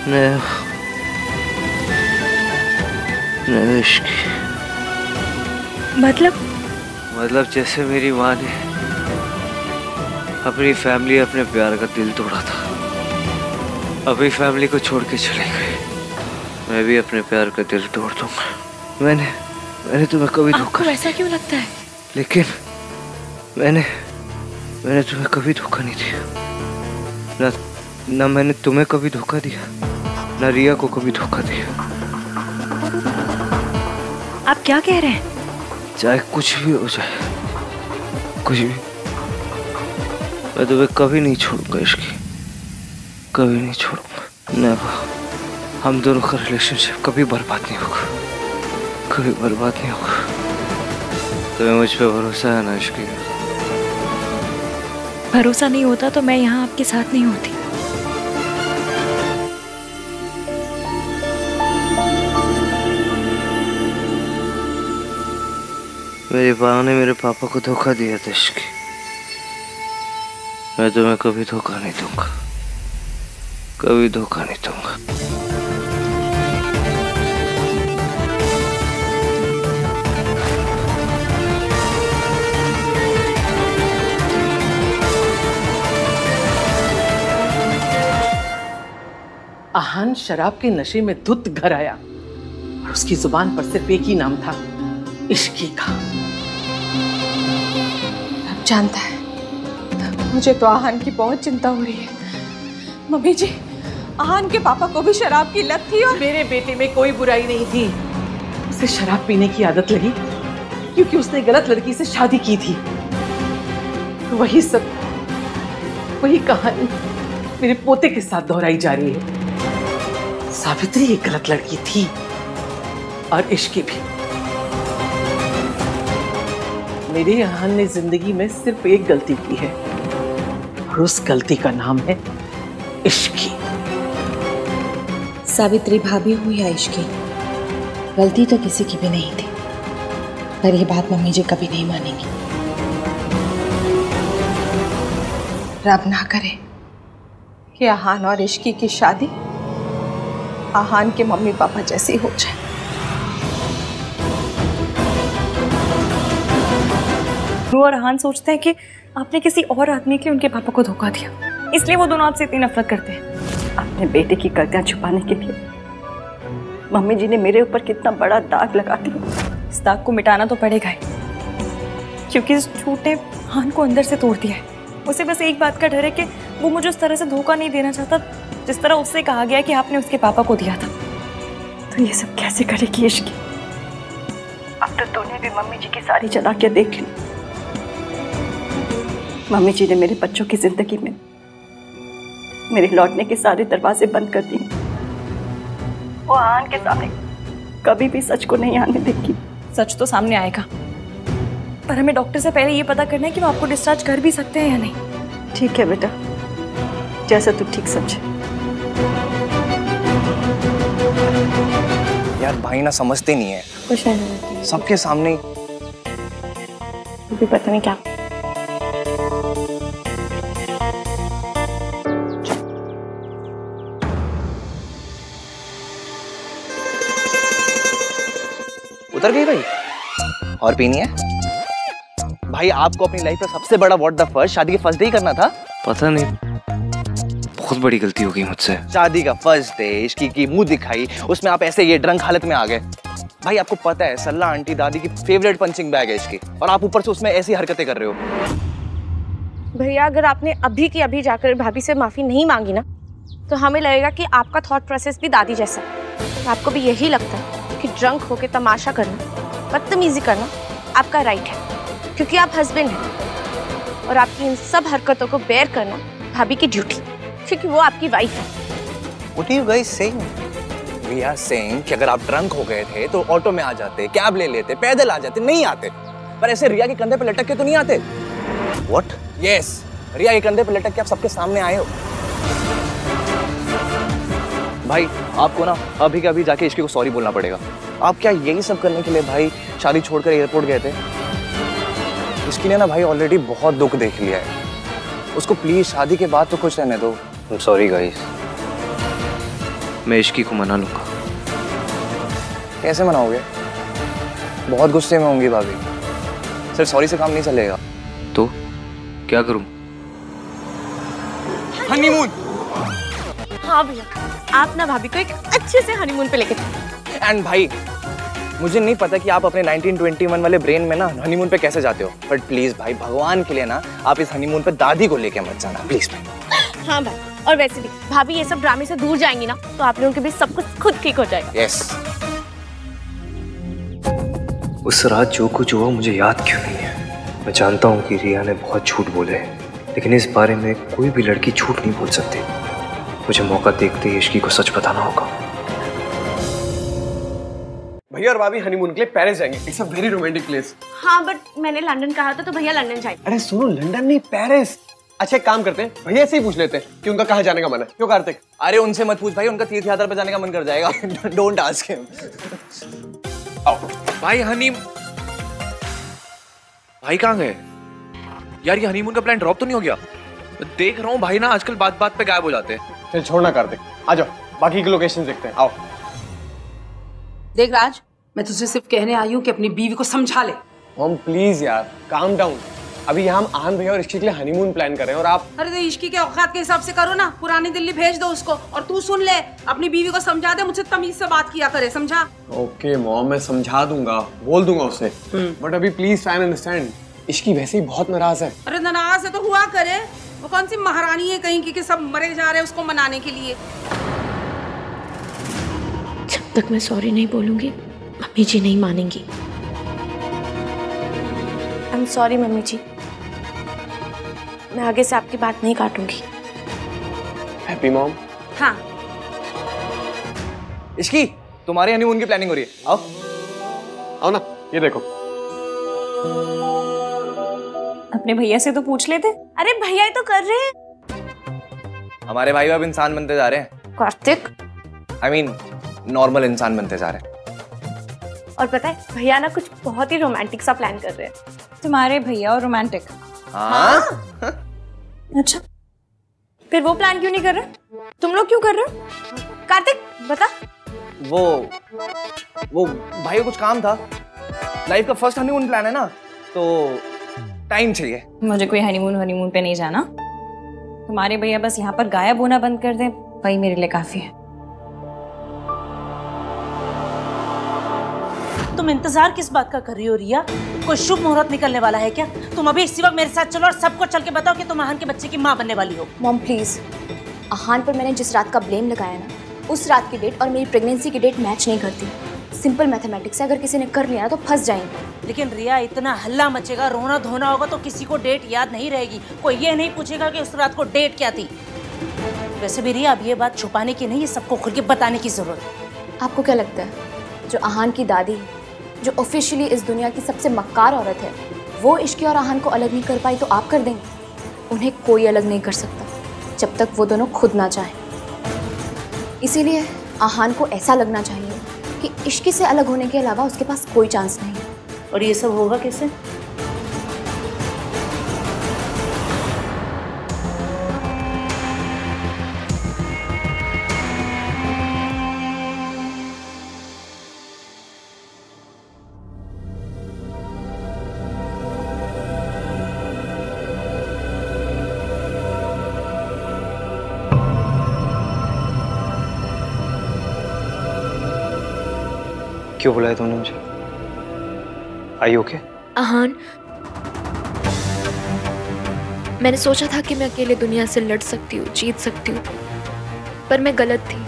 [SPEAKER 11] नहीं इश्की। मतलब जैसे मेरी माँ ने अपनी फैमिली, अपने प्यार का दिल तोड़ा था, अपनी फैमिली को छोड़ के चले गए, मैं भी अपने प्यार का दिल तोड़ दूंगा। मैंने तुम्हें कभी धोखा।
[SPEAKER 8] आपको ऐसा क्यों लगता है?
[SPEAKER 11] लेकिन मैंने तुम्हें कभी धोखा नहीं दिया। ना मैंने तुम्हें कभी धोखा दिया, ना रिया को कभी धोखा दिया।
[SPEAKER 8] आप क्या कह रहे हैं?
[SPEAKER 11] चाहे कुछ भी हो जाए, कुछ भी, मैं तुम्हें कभी नहीं छोड़ूंगा इश्की, कभी नहीं छोड़ूंगा। नेवर। हम दोनों का रिलेशनशिप कभी बर्बाद नहीं होगा, कभी बर्बाद नहीं होगा। तुम्हें मुझ पे भरोसा है ना इश्की?
[SPEAKER 8] भरोसा नहीं होता तो मैं यहाँ आपके साथ नहीं होती।
[SPEAKER 11] मेरी माँ ने मेरे पापा को धोखा दिया था इश्की। मैं तुम्हें कभी धोखा नहीं दूंगा, कभी धोखा नहीं दूंगा।
[SPEAKER 5] आहान शराब के नशे में धुत घर आया और उसकी जुबान पर सिर्फ एक ही नाम था, इश्की का।
[SPEAKER 7] अब जानता है, मुझे तो आहान की बहुत चिंता हो रही है। मम्मी जी, आहान के पापा को भी शराब की लत थी और
[SPEAKER 5] मेरे बेटे में कोई बुराई नहीं थी। उसे शराब पीने की आदत लगी क्योंकि उसने गलत लड़की से शादी की थी। वही सब, वही कहानी मेरे पोते के साथ दोहराई जा रही है। सावित्री एक गलत लड़की थी और इश्की भी। मेरे आहान ने जिंदगी में सिर्फ एक गलती की है और उस गलती का नाम है इश्की।
[SPEAKER 3] सावित्री भाभी हुई या इश्की, गलती तो किसी की भी नहीं थी, पर ये बात मम्मी जी कभी नहीं मानेंगी।
[SPEAKER 7] रब ना करे कि आहान और इश्की की शादी आहान के मम्मी पापा जैसी हो जाए।
[SPEAKER 1] रू और आहान सोचते हैं कि आपने किसी और आदमी के लिए उनके पापा को धोखा दिया, इसलिए वो दोनों आपसे इतनी नफरत करते हैं।
[SPEAKER 12] अपने बेटे की गलतियां छुपाने के लिए मम्मी जी ने मेरे ऊपर कितना बड़ा दाग लगा दिया।
[SPEAKER 1] इस दाग को मिटाना तो पड़ेगा ही, क्योंकि इस झूठ ने आहान को अंदर से तोड़ दिया है। उसे बस एक बात का डर है कि वो मुझे उस तरह से धोखा नहीं देना चाहता जिस तरह उससे कहा गया कि आपने उसके पापा को दिया था।
[SPEAKER 12] तो ये सब कैसे करेगी इश्की? अब तो तूने भी मम्मी जी की सारी चालाकियां देख ली। मम्मी जी ने मेरे बच्चों की जिंदगी में मेरे लौटने के सारे दरवाजे बंद कर दिए। वो आहान के सामने कभी भी सच को नहीं आने देगी।
[SPEAKER 1] सच तो सामने आएगा, पर हमें डॉक्टर से पहले ये पता करना है कि वो आपको डिस्चार्ज कर भी सकते हैं या नहीं।
[SPEAKER 12] ठीक है बेटा, जैसा तू ठीक समझे।
[SPEAKER 2] यार भाई ना समझते नहीं है,
[SPEAKER 3] कुछ नहीं,
[SPEAKER 2] सबके सामने
[SPEAKER 3] भी पता नहीं क्या।
[SPEAKER 13] उतर गई भाई? और पीनी है? भाई आपको अपनी लाइफ में सबसे बड़ा व्हाट द फर्स्ट शादी के फर्स्ट डे ही करना था।
[SPEAKER 11] पता नहीं, बहुत बड़ी गलती हो गई मुझसे।
[SPEAKER 13] शादी का फर्स्ट डे, इश्की की मुंह दिखाई, उसमें आप ऐसे ये ड्रंक हालत में आ गए। भाई आपको पता है सल्ला आंटी दादी की फेवरेट पंचिंग बैग है इसकी, और आप ऊपर से उसमें ऐसी हरकतें कर रहे हो।
[SPEAKER 14] भैया अगर आपने अभी की अभी जाकर भाभी से माफी नहीं मांगी ना, तो हमें लगेगा कि आपका थॉट प्रोसेस भी दादी जैसा है। तो आपको भी यही लगता है कि ड्रंक होके तमाशा करना, बदतमीजी करना आपका राइट है, क्योंकि आप हस्बैंड हैं, और आपकी इन सब हरकतों को बेयर करना भाभी की ड्यूटी, क्योंकि वो आपकी वाइफ है।
[SPEAKER 13] What are you guys saying? We are saying कि अगर आप ड्रंक हो गए थे तो ऑटो में आ जाते, कैब ले लेते, पैदल आ जाते, नहीं आते, पर ऐसे रिया के कंधे पे लटक के तो नहीं आते। What? Yes, रिया के कंधे पे लटक के आप सबके सामने आए हो। भाई आपको ना अभी के अभी जाके इश्की को सॉरी बोलना पड़ेगा। आप क्या यही सब करने के लिए भाई शादी छोड़कर एयरपोर्ट गए थे? इसके लिए ना भाई ऑलरेडी बहुत दुख देख लिया है, उसको प्लीज शादी के बाद तो खुश रहने दो।
[SPEAKER 2] Sorry guys.
[SPEAKER 11] मैं इश्की को मना लूंगा।
[SPEAKER 13] कैसे मनाओगे? बहुत गुस्से में होंगी भाभी। सिर्फ सॉरी से काम नहीं चलेगा।
[SPEAKER 11] तो क्या करूं?
[SPEAKER 13] हनीमून।
[SPEAKER 14] हाँ भैया, आप ना भाभी को एक अच्छे से हनीमून पे लेके चलो।
[SPEAKER 13] एंड भाई मुझे नहीं पता कि आप अपने 1921 वाले ब्रेन में ना हनीमून पे कैसे जाते हो, बट प्लीज भाई भगवान के लिए ना आप इस हनीमून पे दादी को लेके मत जाना प्लीज भाई।
[SPEAKER 14] हाँ भाई, और वैसे भी भाभी ये सब ड्रामे से दूर जाएंगी ना, तो आप लोगों के बीच सब कुछ खुद ठीक हो जाएगा।
[SPEAKER 13] यस।
[SPEAKER 2] उस रात जो कुछ हुआ मुझे याद क्यों नहीं है? मैं जानता हूँ कि रिया ने बहुत झूठ बोले, लेकिन इस बारे में कोई भी लड़की झूठ नहीं बोल सकती। मुझे मौका देखते ही इश्की को सच बताना होगा।
[SPEAKER 10] भैया और भाभी हनीमून के लिए पेरिस जाएंगे। It's a very romantic place.
[SPEAKER 14] हाँ बट मैंने लंदन कहा था, तो भैया लंदन जाएंगे।
[SPEAKER 10] अरे सुनो, लंदन नहीं पेरिस। अच्छा एक काम करते हैं, भैया से ही पूछ लेते हैं कि उनका कहाँ जाने का मन है। क्यों कार्तिक?
[SPEAKER 13] अरे उनसे मत पूछ भाई, उनका तीर्थ यात्रा पे जाने का मन कर जाएगा। Don't ask him.
[SPEAKER 15] भाई भाई कहाँ गए यार? ये हनीमून का प्लान ड्रॉप तो नहीं हो गया? देख रहा हूँ भाई ना आजकल बात बात पे गायब हो जाते हैं।
[SPEAKER 10] चल छोड़ना कार्तिक, आ जाओ बाकी की लोकेशन देखते हैं। आओ।
[SPEAKER 7] देख राज, मैं तुझसे सिर्फ कहने आई हूँ कि अपनी बीवी को समझा ले।
[SPEAKER 10] मॉम प्लीज यार काम डाउन। अभी यहाँ हम आन भैया और इश्की के लिए हनीमून प्लान कर रहे हैं और आप।
[SPEAKER 7] अरे तो इश्की के औकात के हिसाब से करो ना, पुरानी दिल्ली भेज दो उसको, और तू सुन ले, अपनी बीवी को समझा दे, मुझसे तमीज से बात किया करे, समझा?
[SPEAKER 10] ओके मॉम, मैं समझा दूंगा, बोल दूंगा उसे, बट अभी please try and understand. Ishki वैसे ही बहुत नाराज है।
[SPEAKER 7] अरे नाराज है तो हुआ करे, वो कौन सी महारानी है कहीं की कि सब मरे जा रहे हैं उसको मनाने के लिए।
[SPEAKER 14] जब तक मैं सॉरी नहीं बोलूंगी मम्मी जी नहीं मानेंगी। आई एम सॉरी मम्मी जी, मैं आगे से आपकी बात नहीं काटूंगी।
[SPEAKER 10] Happy mom.
[SPEAKER 7] हाँ।
[SPEAKER 13] इश्की तुम्हारे हनीमून की प्लानिंग हो रही है, आओ
[SPEAKER 10] आओ ना, ये देखो।
[SPEAKER 1] अपने भैया से तो पूछ लेते।
[SPEAKER 14] अरे भैया ही तो कर रहे हैं।
[SPEAKER 13] हमारे भाई अब इंसान बनते जा रहे हैं।
[SPEAKER 14] कार्तिक
[SPEAKER 13] आई मीन नॉर्मल इंसान बनते जा रहे हैं।
[SPEAKER 14] और पता है भैया ना कुछ बहुत ही रोमांटिक सा प्लान कर रहे हैं।
[SPEAKER 1] तुम्हारे भैया और रोमांटिक?
[SPEAKER 13] हाँ?
[SPEAKER 1] अच्छा फिर वो प्लान क्यों नहीं कर रहे? तुम लोग क्यों कर रहे हो?
[SPEAKER 14] कार्तिक बता।
[SPEAKER 13] वो भाई को कुछ काम था, लाइफ का फर्स्ट हनीमून प्लान है ना, तो टाइम चाहिए।
[SPEAKER 1] मुझे कोई हनीमून पे नहीं जाना। तुम्हारे भैया बस यहाँ पर गायब होना बंद कर दे, वही मेरे लिए काफी है।
[SPEAKER 16] तुम इंतजार किस बात का कर रही हो रिया? कोई शुभ मुहूर्त निकलने वाला है क्या? तुम अभी इसी वक्त मेरे साथ चलो और सबको चल के बताओ कि तुम आहान के बच्चे की माँ बनने वाली हो।
[SPEAKER 3] मॉम प्लीज, आहान पर मैंने जिस रात का ब्लेम लगाया ना, उस रात की डेट और मेरी प्रेगनेंसी की डेट मैच नहीं करती। सिंपल मैथमेटिक्स है, अगर किसी ने कर लिया ना तो फंस जाएंगे।
[SPEAKER 16] लेकिन रिया इतना हल्ला मचेगा, रोना धोना होगा तो किसी को डेट याद नहीं रहेगी। कोई ये नहीं पूछेगा कि उस रात को डेट क्या थी। वैसे भी रिया अब ये बात छुपाने की नहीं, ये सबको खुल के बताने की जरूरत है।
[SPEAKER 3] आपको क्या लगता है जो आहान की दादी, जो ऑफिशियली इस दुनिया की सबसे मक्कार औरत है, वो इश्की और आहान को अलग नहीं कर पाई तो आप कर देंगे? उन्हें कोई अलग नहीं कर सकता जब तक वो दोनों खुद ना चाहें। इसीलिए आहान को ऐसा लगना चाहिए कि इश्की से अलग होने के अलावा उसके पास कोई चांस नहीं है।
[SPEAKER 16] और ये सब होगा कैसे?
[SPEAKER 2] क्यों बुलाया तुमने मुझे? आई ओके?
[SPEAKER 8] आहान, मैंने सोचा था कि मैं अकेले दुनिया से लड़ सकती हूँ, जीत सकती हूँ, पर मैं गलत थी।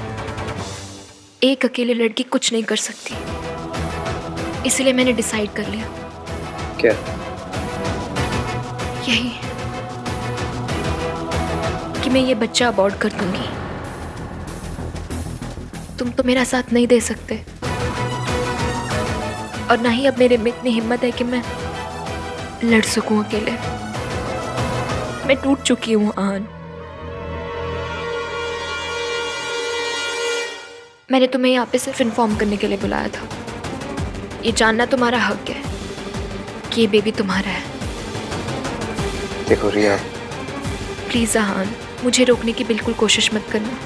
[SPEAKER 8] एक अकेले लड़की कुछ नहीं कर सकती, इसलिए मैंने डिसाइड कर लिया।
[SPEAKER 2] क्या?
[SPEAKER 8] यही कि मैं ये बच्चा अबॉर्ट कर दूंगी। तुम तो मेरा साथ नहीं दे सकते, और ना ही अब मेरे में इतनी हिम्मत है कि मैं लड़ सकूं अकेले। मैं टूट चुकी हूं आहान। मैंने तुम्हें यहाँ पे सिर्फ इन्फॉर्म करने के लिए बुलाया था। ये जानना तुम्हारा हक है कि ये बेबी तुम्हारा है।
[SPEAKER 2] देखो रिया,
[SPEAKER 8] प्लीज आहान, मुझे रोकने की बिल्कुल कोशिश मत करना।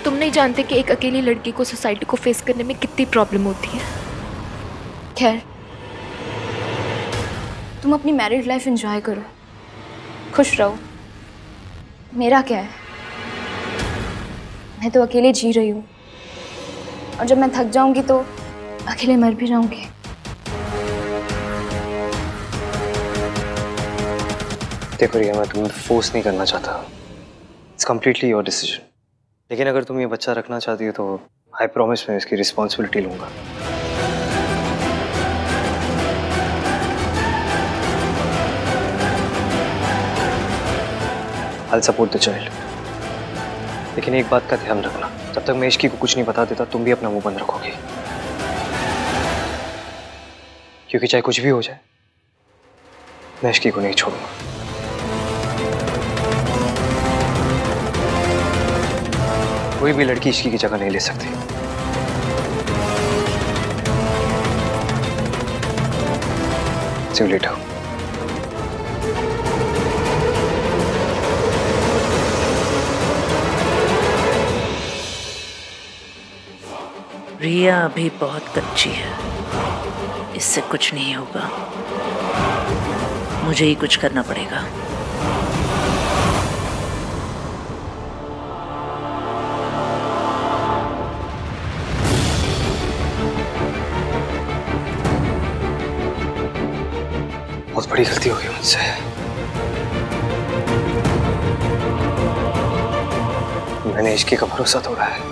[SPEAKER 8] तुम नहीं जानते कि एक अकेली लड़की को सोसाइटी को फेस करने में कितनी प्रॉब्लम होती है।
[SPEAKER 1] खैर, तुम अपनी मैरिड लाइफ एंजॉय करो, खुश रहो। मेरा क्या है, मैं तो अकेले जी रही हूँ, और जब मैं थक जाऊंगी तो अकेले मर भी जाऊंगी।
[SPEAKER 2] देखो रिया, मैं तुम्हें फोर्स नहीं करना चाहता। It's completely your decision. लेकिन अगर तुम ये बच्चा रखना चाहती हो तो आई प्रॉमिस मैं इसकी रिस्पॉन्सिबिलिटी लूंगा। I'll support the child। लेकिन एक बात का ध्यान रखना, जब तक मैं इश्की को कुछ नहीं बता देता तुम भी अपना मुंह बंद रखोगी, क्योंकि चाहे कुछ भी हो जाए मैं इश्की को नहीं छोड़ूंगा। कोई भी लड़की इश्की की जगह नहीं ले सकती। See you later।
[SPEAKER 16] रिया अभी बहुत कच्ची है, इससे कुछ नहीं होगा। मुझे ही कुछ करना पड़ेगा।
[SPEAKER 2] बहुत बड़ी गलती हो गई मुझसे। मैंने इश्की का भरोसा तोड़ा है,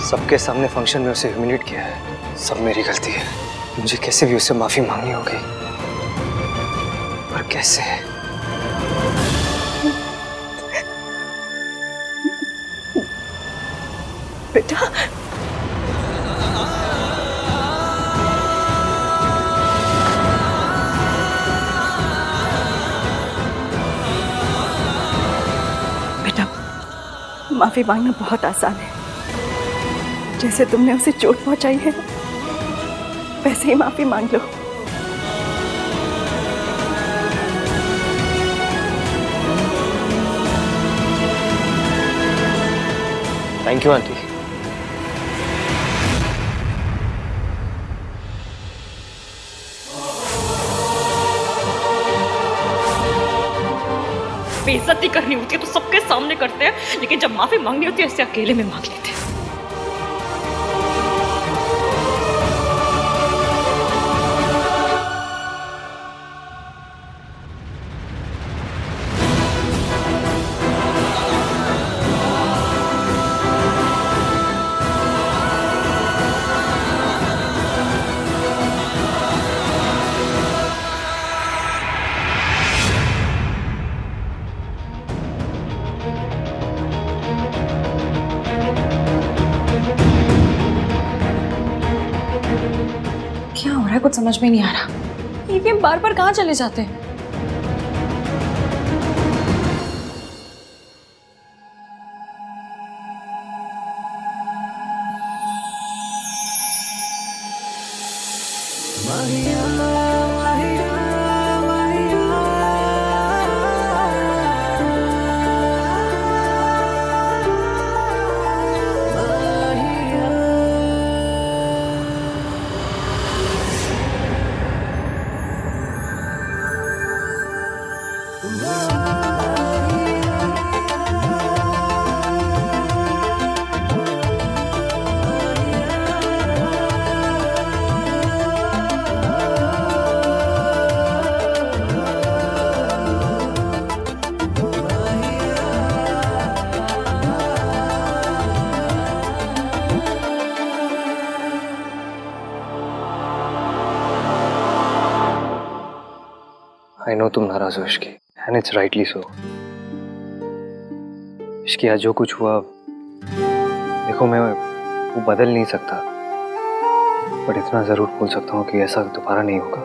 [SPEAKER 2] सबके सामने फंक्शन में उसे ह्यूमिलेट किया है। सब मेरी गलती है। मुझे कैसे भी उससे माफी मांगनी होगी, पर कैसे?
[SPEAKER 12] बेटा, बेटा, माफी मांगना बहुत आसान है। जैसे तुमने उसे चोट पहुंचाई है वैसे ही माफी मांग लो।
[SPEAKER 2] Thank you aunty.
[SPEAKER 1] बेइज्जती करनी होती है तो सबके सामने करते हैं, लेकिन जब माफी मांगनी होती है ऐसे अकेले में मांग लेते हैं। क्या हो रहा है, कुछ समझ में नहीं आ रहा। ईवीएम बार बार कहाँ चले जाते हैं?
[SPEAKER 2] आई नो तुम नाराज हो Ishki, and it's rightly so. Ishki आज जो कुछ हुआ, देखो मैं वो बदल नहीं सकता, बट इतना जरूर बोल सकता हूँ कि ऐसा दोबारा नहीं होगा।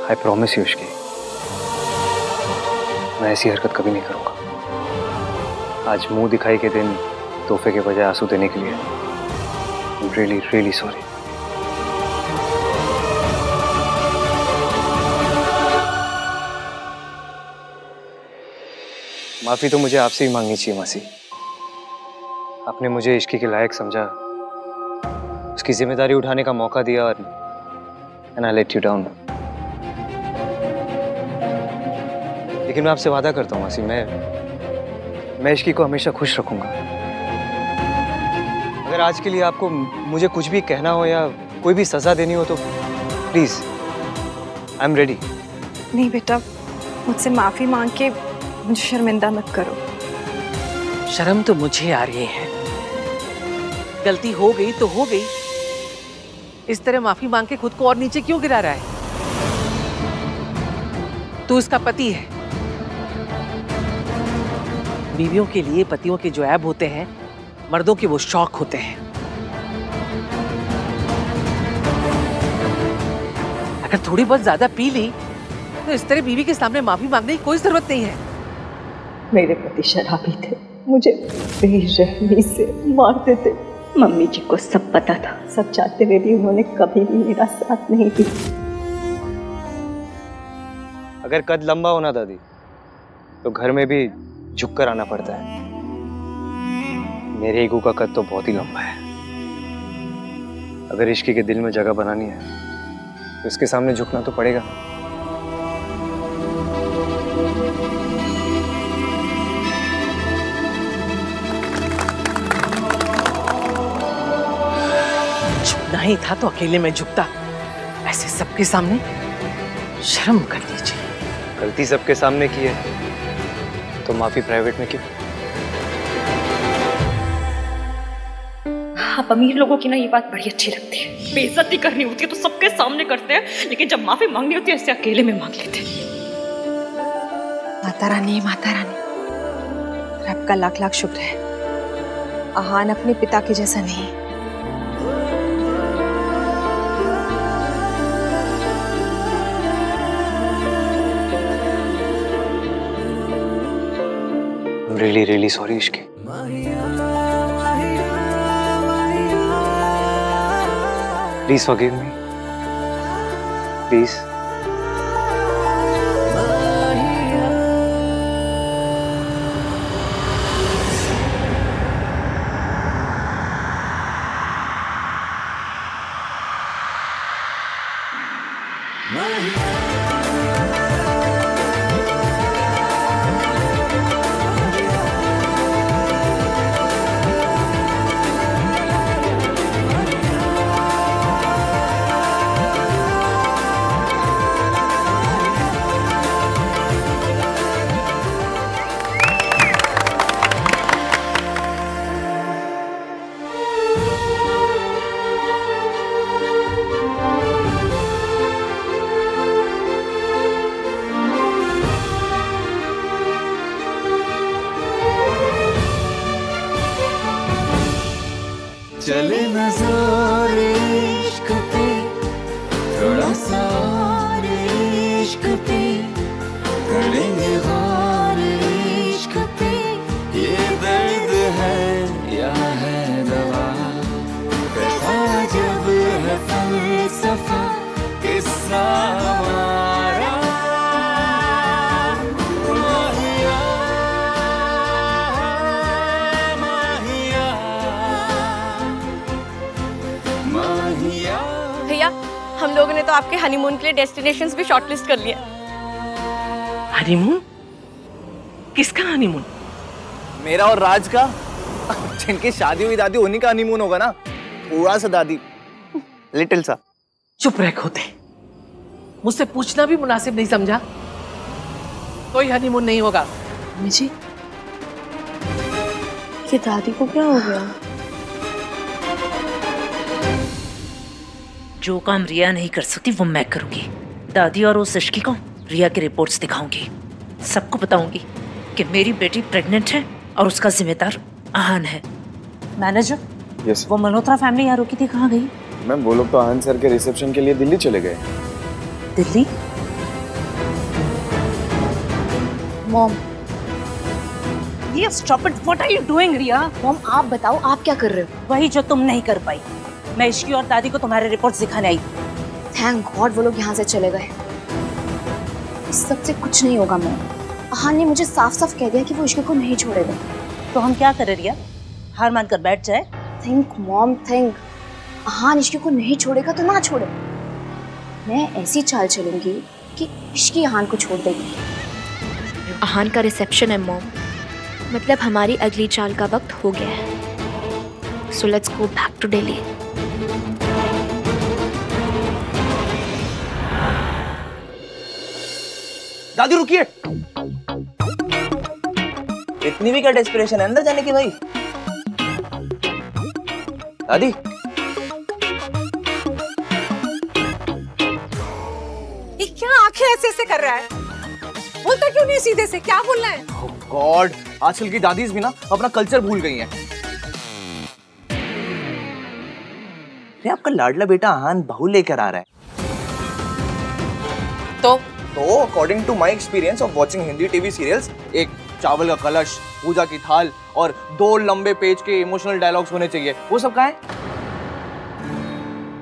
[SPEAKER 2] आई प्रॉमिस यू इश्की, मैं ऐसी हरकत कभी नहीं करूंगा। आज मुंह दिखाई के दिन तोहफे के बजाय आंसू देने के लिए रियली रियली सॉरी। माफी तो मुझे आपसे ही मांगनी चाहिए मासी। आपने मुझे इश्की के लायक समझा, उसकी जिम्मेदारी उठाने का मौका दिया और and I let you down. लेकिन मैं आपसे वादा करता हूँ मासी, मैं इश्की को हमेशा खुश रखूंगा। अगर आज के लिए आपको मुझे कुछ भी कहना हो या कोई भी सजा देनी हो तो प्लीज आई एम रेडी।
[SPEAKER 1] नहीं बेटा, मुझसे माफी मांग के मुझे शर्मिंदा मत करो।
[SPEAKER 5] शर्म तो मुझे आ रही है। गलती हो गई तो हो गई, इस तरह माफी मांग के खुद को और नीचे क्यों गिरा रहा है? तू इसका पति है। बीवियों के लिए पतियों के जो ऐब होते हैं, मर्दों के वो शौक होते हैं। अगर थोड़ी बहुत ज्यादा पी ली तो इस तरह बीवी के सामने माफी मांगने की कोई जरूरत नहीं है।
[SPEAKER 12] मेरे पति शराबी थे, मुझे बेरहमी से मारते थे। मम्मी जी को सब पता था, सब चाहते हुए भी उन्होंने कभी भी मेरा साथ नहीं दिया।
[SPEAKER 2] अगर कद लंबा होना दादी तो घर में भी झुक कर आना पड़ता है। मेरे ईगो का कद तो बहुत ही लंबा है। अगर इश्की के दिल में जगह बनानी है तो इसके सामने झुकना तो पड़ेगा।
[SPEAKER 5] झुकना ही था तो अकेले में झुकता, ऐसे सबके सामने शर्म कर लीजिए।
[SPEAKER 2] गलती सबके सामने की है तो माफी प्राइवेट में क्यों?
[SPEAKER 1] आप अमीर लोगों की ना ये बात बड़ी अच्छी लगती है। बेइज्जती करनी होती है तो सबके सामने करते हैं, लेकिन जब माफी मांगनी होती है ऐसे अकेले में मांग लेते हैं।
[SPEAKER 14] माता रानी, माता रानी, रब का लाख लाख शुक्र है, आहान अपने पिता के जैसा नहीं।
[SPEAKER 2] Really really sorry Ishki. Please forgive me, please.
[SPEAKER 17] चले नजर इश्क पे, थोड़ा सा और इश्क पे, करेंगे गौर इश्क पे। ये दर्द है या है दवा, कैसा जब है फलसफा, किस्सा हमारा।
[SPEAKER 14] भैया, हम लोगों ने तो आपके हनीमून के लिए डेस्टिनेशंस भी शॉर्टलिस्ट कर लिए।
[SPEAKER 5] हनीमून? किसका हनीमून?
[SPEAKER 13] मेरा और राज का। जिनकी शादी हुई दादी उन्हीं का हनीमून होगा ना, थोड़ा सा दादी, लिटिल सा।
[SPEAKER 5] चुप रह खोते, मुझसे पूछना भी मुनासिब नहीं समझा। कोई हनीमून नहीं होगा।
[SPEAKER 14] जी, ये दादी को क्या हो गया?
[SPEAKER 16] जो काम रिया नहीं कर सकती वो मैं करूंगी। दादी और उस इश्की को रिया की रिपोर्ट्स दिखाऊंगी। सबको बताऊंगी कि मेरी बेटी प्रेग्नेंट है और उसका जिम्मेदार आहान है। Manager,
[SPEAKER 2] yes.
[SPEAKER 16] वो मल्होत्रा फैमिली यहाँ रुकी थी, कहाँ गई?
[SPEAKER 2] मैम वो लोग तो आहान सर के रिसेप्शन के लिए दिल्ली चले गए।
[SPEAKER 16] दिल्ली?
[SPEAKER 3] मॉम,
[SPEAKER 16] ये stop it, what are you doing Riya?
[SPEAKER 3] Mom आप बताओ आप क्या कर रहे हो?
[SPEAKER 16] वही जो तुम नहीं कर पाई। मैं इश्की और दादी को तुम्हारे रिपोर्ट्स दिखाने आई।
[SPEAKER 3] थैंक गॉड वो लोग यहाँ से चले गए। इस सबसे कुछ नहीं होगा मॉम। आहान ने मुझे साफ साफ कह दिया कि वो इश्की को नहीं छोड़ेगा।
[SPEAKER 16] तो हम क्या करें रिया? हार मानकर बैठ जाए?
[SPEAKER 3] Think mom think. आहान इश्की को नहीं छोड़ेगा तो ना छोड़े। मैं ऐसी चाल चलूंगी कि इश्की आहान को छोड़ देगी।
[SPEAKER 8] आहान का रिसेप्शन है मॉम, मतलब हमारी अगली चाल का वक्त हो गया है। So let's go back to Delhi.
[SPEAKER 13] दादी रुकिए, इतनी भी क्या डेस्परेशन है अंदर जाने की भाई? दादी
[SPEAKER 4] ये क्या आंखें ऐसे ऐसे कर रहा है? बोलता क्यों नहीं सीधे से, क्या बोलना है?
[SPEAKER 13] गॉड, आजकल की दादीज भी ना अपना कल्चर भूल गई हैं। अरे आपका लाडला बेटा आहान बहू लेकर आ रहा है। तो according to my experience of watching Hindi TV serials, एक चावल का कलश, पूजा की थाल और 2 लंबे पेज के इमोशनल डायलॉग्स होने चाहिए। वो सब कहाँ है?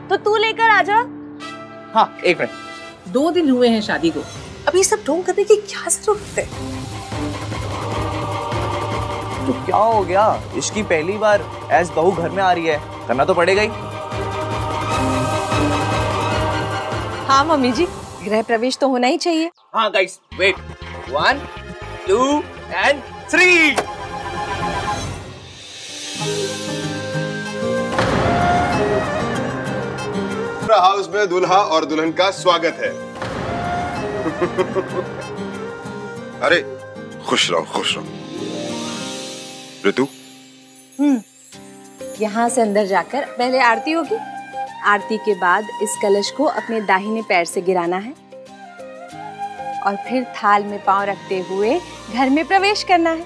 [SPEAKER 14] तो तू लेकर आ जा।
[SPEAKER 13] हाँ एक मिनट।
[SPEAKER 16] 2 दिन हुए हैं शादी को, अब ये सब ढोंग करने की क्या जरूरत है?
[SPEAKER 13] तो क्या हो गया? इसकी पहली बार एज बहू घर में आ रही है, करना तो पड़ेगा ही।
[SPEAKER 14] हाँ मम्मी जी, गृह प्रवेश तो होना ही चाहिए।
[SPEAKER 13] हाँ गाइस, वेट, 1 2 and 3।
[SPEAKER 18] हाउस में दुल्हा और दुल्हन का स्वागत है। अरे खुश रहो खुश रहो। ऋतु,
[SPEAKER 14] यहाँ से अंदर जाकर पहले आरती होगी। आरती के बाद इस कलश को अपने दाहिने पैर से गिराना है और फिर थाल में पांव रखते हुए घर में प्रवेश करना है।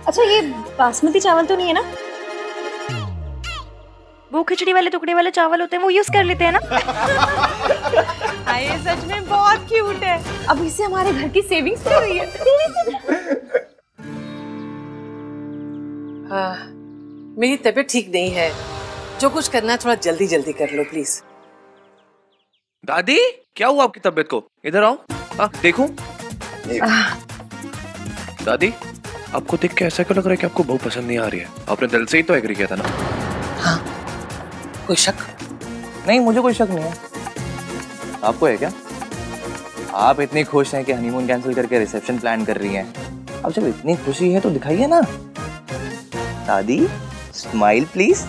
[SPEAKER 1] अच्छा ये बासमती चावल तो नहीं है ना? वो खिचड़ी वाले टुकड़े वाले चावल होते हैं, वो यूज कर लेते हैं ना?
[SPEAKER 14] ये सच में बहुत क्यूट है। अब इससे हमारे घर की सेविंग्स कर रही है।
[SPEAKER 5] मेरी तबीयत ठीक नहीं है, जो कुछ करना है थोड़ा जल्दी जल्दी कर लो प्लीज।
[SPEAKER 15] दादी क्या हुआ आपकी तबीयत को? इधर आओ, देखो। दादी आपको देख के ऐसा क्यों लग रहा है कि आपको बहुत पसंद नहीं आ रही है? आपने दिल से ही तो एग्री किया था ना?
[SPEAKER 5] हाँ, कोई शक?
[SPEAKER 13] नहीं, मुझे कोई शक नहीं है। आपको है क्या? आप इतनी खुश हैं कि हनीमून कैंसिल करके रिसेप्शन प्लान कर रही हैं। अब जब इतनी खुशी है तो दिखाइए ना। दादी स्माइल प्लीज।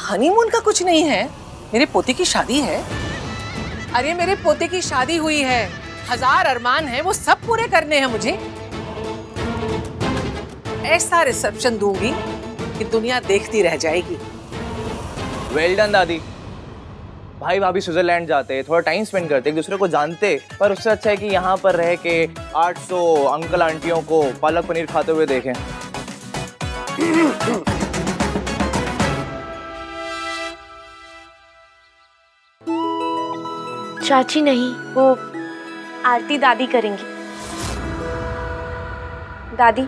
[SPEAKER 5] हनीमून का कुछ नहीं है, मेरे पोते की शादी है। अरे मेरे पोते की शादी हुई है, 1000 अरमान है, वो सब पूरे करने हैं मुझे। ऐसा रिसेप्शन दूंगी कि दुनिया देखती रह जाएगी।
[SPEAKER 13] वेल डन दादी। भाई भाभी स्विट्जरलैंड जाते, थोड़ा टाइम स्पेंड करते, एक दूसरे को जानते, पर उससे अच्छा है कि यहाँ पर रह के 800 अंकल आंटियों को पालक पनीर खाते हुए देखें।
[SPEAKER 8] चाची नहीं,
[SPEAKER 14] वो आरती दादी करेंगी। दादी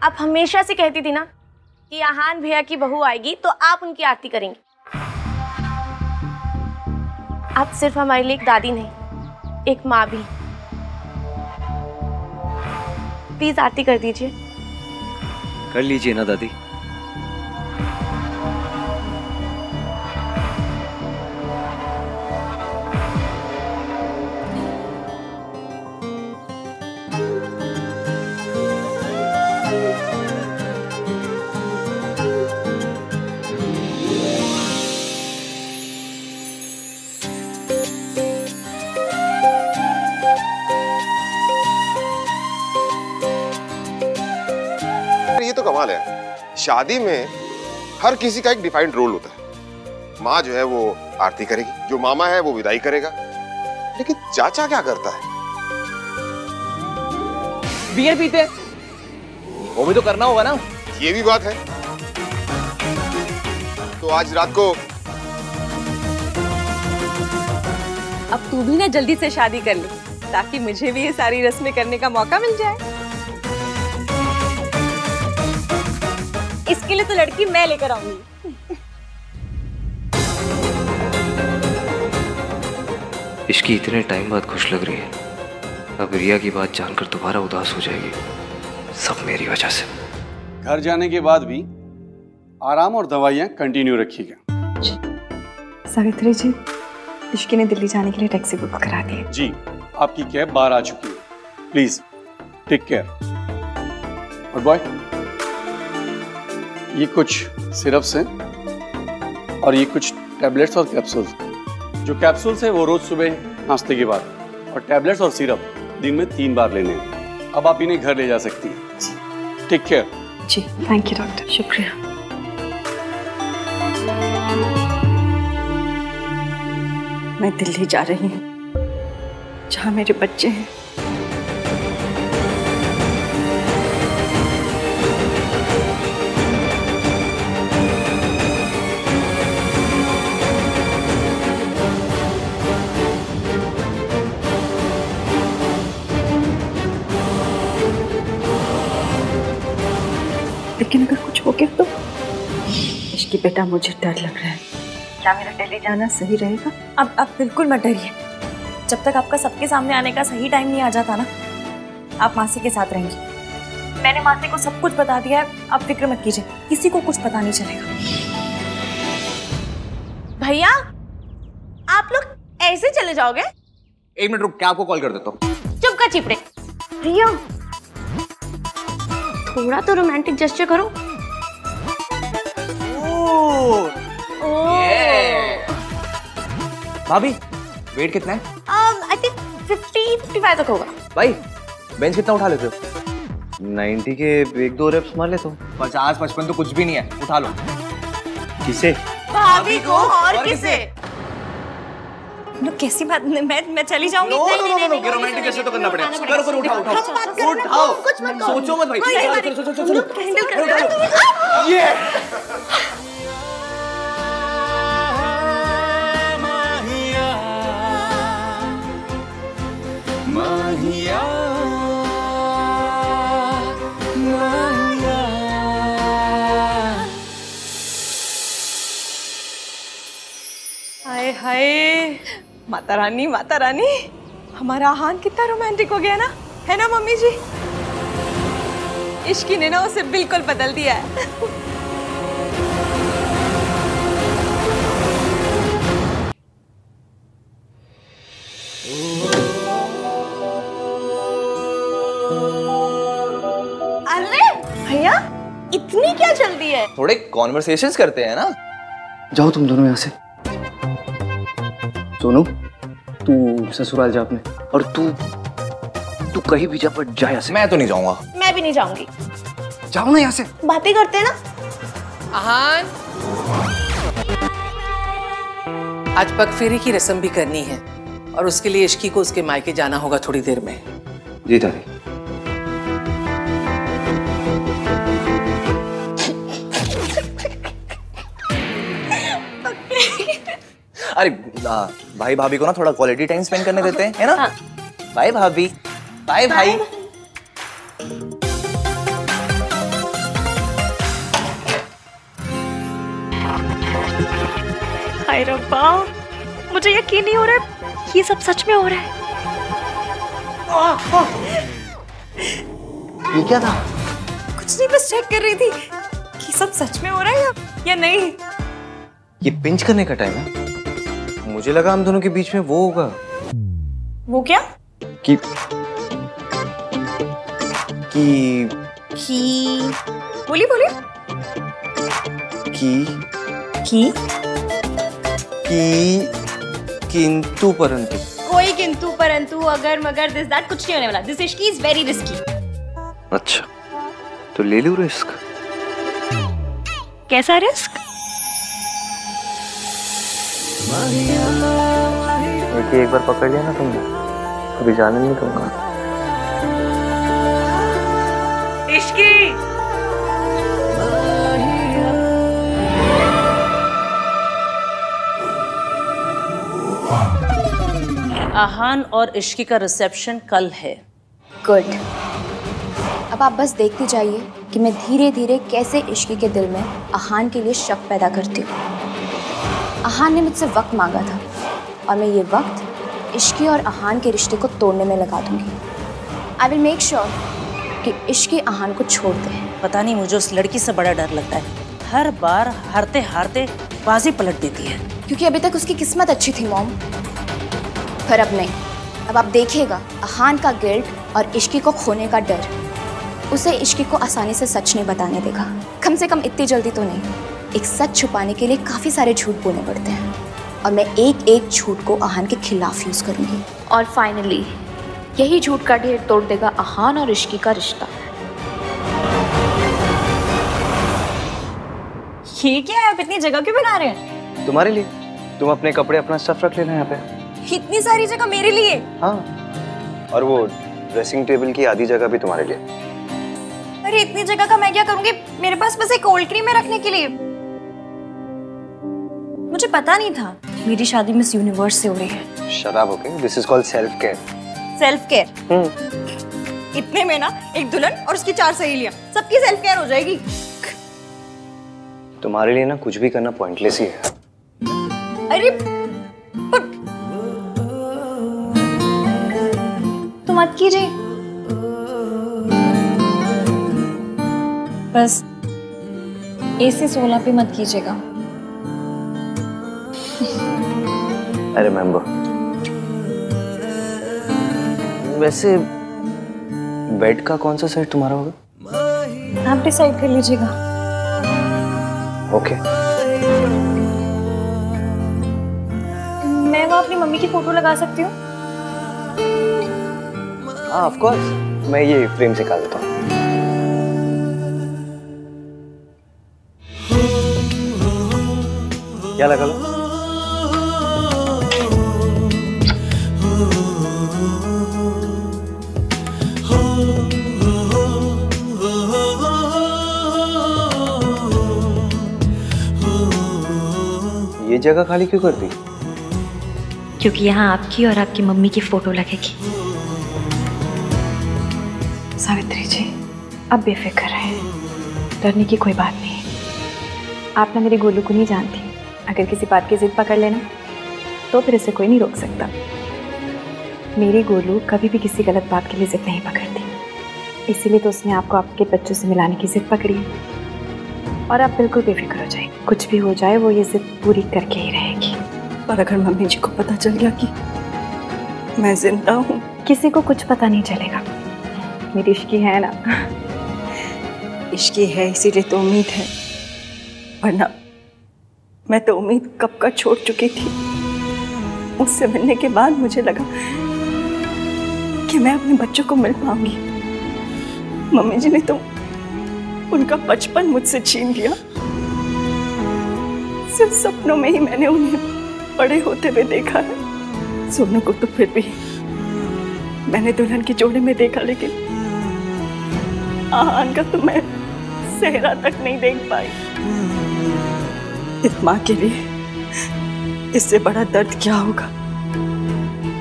[SPEAKER 14] आप हमेशा से कहती थी ना कि आहान भैया की बहू आएगी तो आप उनकी आरती करेंगी। आप सिर्फ हमारे लिए एक दादी नहीं, एक माँ भी। प्लीज आरती कर दीजिए।
[SPEAKER 11] कर लीजिए ना दादी।
[SPEAKER 18] ये तो कमाल है, शादी में हर किसी का एक डिफाइंड रोल होता है। माँ जो है वो आरती करेगी, जो मामा है वो विदाई करेगा, लेकिन चाचा क्या करता है?
[SPEAKER 5] बियर पीते हैं।
[SPEAKER 13] वो भी तो करना होगा ना।
[SPEAKER 18] ये भी बात है। तो आज रात को
[SPEAKER 14] अब तू भी ना जल्दी से शादी कर ले, ताकि मुझे भी ये सारी रस्में करने का मौका मिल जाए। इसके लिए तो लड़की मैं लेकर आऊंगी।
[SPEAKER 11] इश्की इतने टाइम बाद खुश लग रही है, अब रिया की बात जानकर दोबारा उदास हो जाएगी। सब मेरी वजह से।
[SPEAKER 19] घर जाने के बाद भी आराम और दवाइयाँ कंटिन्यू रखिएगा।
[SPEAKER 1] सावित्री जी, इश्की ने दिल्ली जाने के लिए टैक्सी बुक करा दी है।
[SPEAKER 19] जी, आपकी कैब बाहर आ चुकी है। Please take care. और बॉय, ये कुछ सिरप्स हैं और ये कुछ टैबलेट्स और कैप्सूल्स। जो कैप्सूल्स है वो रोज सुबह नाश्ते के बाद, और टैबलेट्स और सिरप दिन में 3 बार लेने हैं। अब आप इन्हें घर ले जा सकती हैं। Take care.
[SPEAKER 1] जी, थैंक यू डॉक्टर। शुक्रिया।
[SPEAKER 12] मैं दिल्ली जा रही हूँ, जहाँ मेरे बच्चे हैं। लेकिन अगर कुछ हो गया तो? इश्की बेटा, मुझे डर लग रहा है। क्या मेरा दिल्ली जाना सही रहेगा?
[SPEAKER 1] अब बिल्कुल मत डरिए। जब तक आपका सबके सामने आने का सही टाइम नहीं आ जाता ना, आप मासी के साथ रहेंगी। मैंने मासी को सब कुछ बता दिया है, आप फिक्र मत कीजिए, किसी को कुछ पता नहीं चलेगा।
[SPEAKER 14] भैया, आप लोग ऐसे चले जाओगे?
[SPEAKER 13] 1 मिनट रुक, क्या आपको कॉल कर देता हूँ।
[SPEAKER 14] चुप का चिपड़े। रिया, थोड़ा तो रोमांटिक जेस्चर करो।
[SPEAKER 13] भाभी, वेट कितना है?
[SPEAKER 14] आई थिंक 50-55 तक होगा।
[SPEAKER 13] भाई, बेंच कितना उठा लेते हो?
[SPEAKER 11] 90 के 1-2 रेप्स मार लेता हूँ।
[SPEAKER 13] 50-55 तो कुछ भी नहीं है, उठा लो।
[SPEAKER 11] किसे?
[SPEAKER 14] भाभी को। और किसे?
[SPEAKER 1] कैसी बात, मैं चली जाऊंगी।
[SPEAKER 13] नो, रोमांटिक कैसे तो करना पड़ेगा। करो, उठाओ।
[SPEAKER 14] कुछ मत करो।
[SPEAKER 13] सोचो मत भाई। चलो।
[SPEAKER 14] ये
[SPEAKER 17] माहिया,
[SPEAKER 14] हाय हाय, माता रानी, माता रानी, हमारा आहान कितना रोमांटिक हो गया ना, है ना मम्मी जी? इश्की ने ना उसे बिल्कुल बदल दिया है। अरे भैया, इतनी क्या जल्दी है?
[SPEAKER 13] थोड़े कॉन्वर्सेशंस करते हैं ना।
[SPEAKER 2] जाओ तुम दोनों यहाँ से। सोनू, तू ससुराल जा अपने, और तू कहीं भी जा, पर जा यहाँ से।
[SPEAKER 13] मैं तो नहीं जाऊंगा।
[SPEAKER 14] मैं भी नहीं जाऊंगी।
[SPEAKER 2] जाओ ना यहाँ से।
[SPEAKER 14] बातें करते हैं ना।
[SPEAKER 5] आहान, आज पगफेरे की रस्म भी करनी है, और उसके लिए इश्की को उसके मायके जाना होगा थोड़ी देर में।
[SPEAKER 2] जी दादी।
[SPEAKER 13] अरे भाई भाभी को ना थोड़ा क्वालिटी टाइम स्पेंड करने देते हैं, है ना? बाय भाभी। बाय भाई।
[SPEAKER 8] हाय रब्बा, मुझे यकीन नहीं हो रहा है ये सब सच में हो रहा है।
[SPEAKER 2] ये क्या था?
[SPEAKER 1] कुछ नहीं, बस चेक कर रही थी कि सब सच में हो रहा है या नहीं।
[SPEAKER 11] ये पिंच करने का टाइम है। मुझे लगा हम दोनों के बीच में वो होगा।
[SPEAKER 1] वो क्या?
[SPEAKER 11] कि
[SPEAKER 1] बोली
[SPEAKER 11] किंतु परंतु।
[SPEAKER 14] कोई किंतु परंतु अगर मगर दिस दैट कुछ नहीं होने वाला। This Ishki is very risky.
[SPEAKER 11] अच्छा, तो ले लूं रिस्क।
[SPEAKER 1] कैसा रिस्क?
[SPEAKER 11] एक बार पकड़ लिया ना तुमने, कभी जाने नहीं दूंगा।
[SPEAKER 5] इश्की
[SPEAKER 16] आहान और इश्की का रिसेप्शन कल है।
[SPEAKER 3] गुड। अब आप बस देखते जाइए कि मैं धीरे धीरे कैसे इश्की के दिल में आहान के लिए शक पैदा करती हूँ। आहान ने मुझसे वक्त मांगा था और मैं ये वक्त इश्की और आहान के रिश्ते को तोड़ने में लगा दूंगी। आई विल मेक श्योर कि इश्की आहान को छोड़ दे।
[SPEAKER 16] पता नहीं मुझे उस लड़की से बड़ा डर लगता है, हर बार हारते हारते बाजी पलट देती है।
[SPEAKER 3] क्योंकि अभी तक उसकी किस्मत अच्छी थी मॉम, पर अब नहीं। अब आप देखिएगा आहान का गिल्ट और इश्की को खोने का डर उसे इश्की को आसानी से सच नहीं बताने देगा। कम से कम इतनी जल्दी तो नहीं। एक सच छुपाने के लिए काफ़ी सारे झूठ बोलने पड़ते हैं और मैं एक एक झूठ को आहान के खिलाफ यूज़ करूँगी।
[SPEAKER 8] और फाइनली यही झूठ का ढेर तोड़ देगा आहान और इश्की का रिश्ता।
[SPEAKER 1] ये क्या है? आप इतनी जगह क्यों बना रहे हैं?
[SPEAKER 11] तुम्हारे लिए। तुम अपने कपड़े अपना स्टफ रख लेना यहाँ पे।
[SPEAKER 1] इतनी सारी जगह मेरे लिए?
[SPEAKER 11] हाँ, और वो ड्रेसिंग टेबल की आधी जगह भी तुम्हारे लिए।
[SPEAKER 1] अरे इतनी जगह का मैं क्या करूँगी? मेरे पास बस एक कोल्ड क्रीम है रखने के लिए। मुझे पता नहीं था मेरी शादी मिस यूनिवर्स से हो रही है।
[SPEAKER 11] शराब okay, this is called self care.
[SPEAKER 1] Self care? इतने में ना एक दुल्हन और उसकी 4 सहेलियां, सबकी सेल्फ केयर हो जाएगी।
[SPEAKER 11] तुम्हारे लिए ना कुछ भी करना पॉइंटलेस ही है।
[SPEAKER 1] अरे तो मत कीजिए, बस AC 16 पे मत कीजिएगा।
[SPEAKER 11] I remember. वैसे बेड का कौन सा सेट तुम्हारा होगा?
[SPEAKER 1] आप डिसाइड कर लीजिएगा।
[SPEAKER 11] ओके।
[SPEAKER 1] मैं वहाँ अपनी मम्मी की फोटो लगा सकती हूँ?
[SPEAKER 11] हाँ ऑफ कोर्स, मैं ये फ्रेम से निकाल देता हूँ। क्या लगा लो? ये जगह खाली क्यों कर दी?
[SPEAKER 8] क्योंकि यहाँ आपकी और आपकी मम्मी की फोटो लगेगी।
[SPEAKER 1] सावित्री जी, अब बेफिक्र है, डरने की कोई बात नहीं। आप ना मेरे गोलू को नहीं जानती। अगर किसी बात की जिद पकड़ लेना तो फिर उसे कोई नहीं रोक सकता। मेरी गोलू कभी भी किसी गलत बात के लिए जिद नहीं पकड़ती, इसीलिए तो उसने आपको आपके बच्चों से मिलाने की जिद पकड़ी है। और आप बिल्कुल बेफिक्र हो जाए, कुछ भी हो जाए वो ये जिद पूरी करके ही रहेगी।
[SPEAKER 12] पर अगर मम्मी जी को पता चल गया कि मैं जिंदा हूँ?
[SPEAKER 1] किसी को कुछ पता नहीं चलेगा। मेरी इश्की है ना।
[SPEAKER 12] इश्की है इसीलिए तो उम्मीद है, वरना मैं तो उम्मीद कब का छोड़ चुकी थी। उससे मिलने के बाद मुझे लगा कि मैं अपने बच्चों को मिल पाऊंगी। मम्मी जी ने तो उनका बचपन मुझसे छीन लिया। सिर्फ सपनों में ही मैंने उन्हें बड़े होते हुए देखा है। सोनू को तो फिर भी मैंने दुल्हन के जोड़े में देखा, लेकिन आहान का तो मैं सेहरा तक नहीं देख पाई। इस माँ के लिए इससे बड़ा दर्द क्या होगा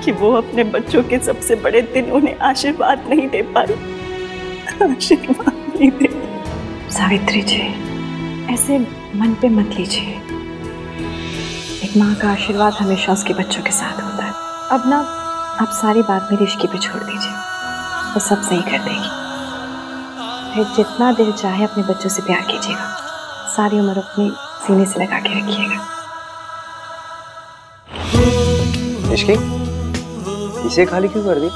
[SPEAKER 12] कि वो अपने बच्चों के सबसे बड़े दिन उन्हें आशीर्वाद नहीं दे पाई। आशीर्वाद नहीं दे।
[SPEAKER 1] सावित्री जी, ऐसे मन पे मत लीजिए। एक माँ का आशीर्वाद हमेशा उसके बच्चों के साथ होता है। अब ना आप सारी बात मेरी इश्की पे छोड़ दीजिए, वो सब सही कर देगी। फिर जितना दिल चाहे अपने बच्चों से प्यार कीजिएगा, सारी उम्र अपने सीने से लगा के रखिएगा।
[SPEAKER 11] इश्की, इसे खाली क्यों कर दी?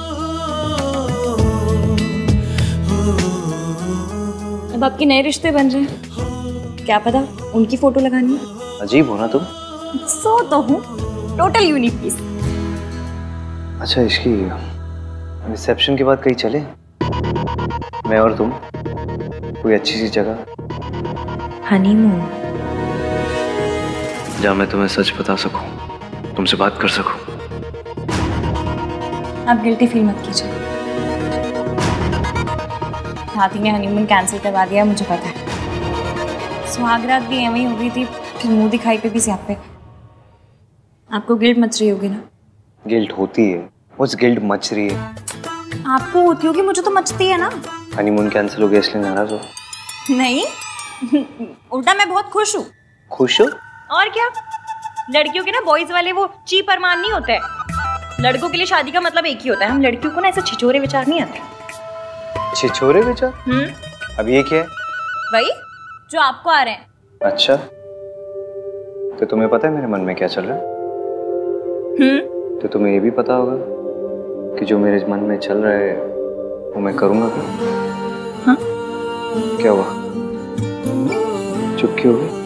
[SPEAKER 1] अब आपके नए रिश्ते बन रहे हैं, क्या पता उनकी फोटो लगानी है।
[SPEAKER 11] अजीब हो ना तुम।
[SPEAKER 1] सो तो हूँ, टोटल यूनिक पीस।
[SPEAKER 11] अच्छा इश्की, रिसेप्शन के बाद कहीं चले, मैं और तुम, कोई अच्छी सी जगह?
[SPEAKER 8] हनीमून?
[SPEAKER 11] जहाँ मैं तुम्हें सच बता सकूं, तुमसे बात कर सकूं।
[SPEAKER 1] आप गिल्टी फील मत कीजिए। हाथी ने हनीमून कैंसिल करवा दिया, मुझे पता है। सुहागरात भी एवं ही हो गई थी, फिर मुंह दिखाई पे भी स्यापे। आपको गिल्ट मच रही होगी ना?
[SPEAKER 2] गिल्ट होती है, उस गिल्ट मच रही है।
[SPEAKER 1] आपको होती होगी, मुझे तो मचती है ना।
[SPEAKER 2] हनीमून कैंसिल हो गया इसलिए नाराज हो?
[SPEAKER 1] नहीं, उल्टा मैं बहुत खुश हूँ।
[SPEAKER 2] खुश हो?
[SPEAKER 1] और क्या, लड़कियों के ना बॉयज वाले वो ची परमान नहीं होते। लड़कों के लिए शादी का मतलब एक ही होता है। हम लड़कियों को ना ऐसे छिछोरे विचार नहीं आते।
[SPEAKER 2] छिछोरे विचार? अब ये क्या है?
[SPEAKER 1] वही जो आपको आ रहे हैं।
[SPEAKER 2] अच्छा, तो तुम्हें पता है मेरे मन में क्या चल रहा है? तो तुम्हें ये भी पता होगा कि जो मेरे मन में चल रहा है वो मैं करूंगा क्या?
[SPEAKER 1] हाँ?
[SPEAKER 2] क्या हुआ, चुप क्यों हो गई?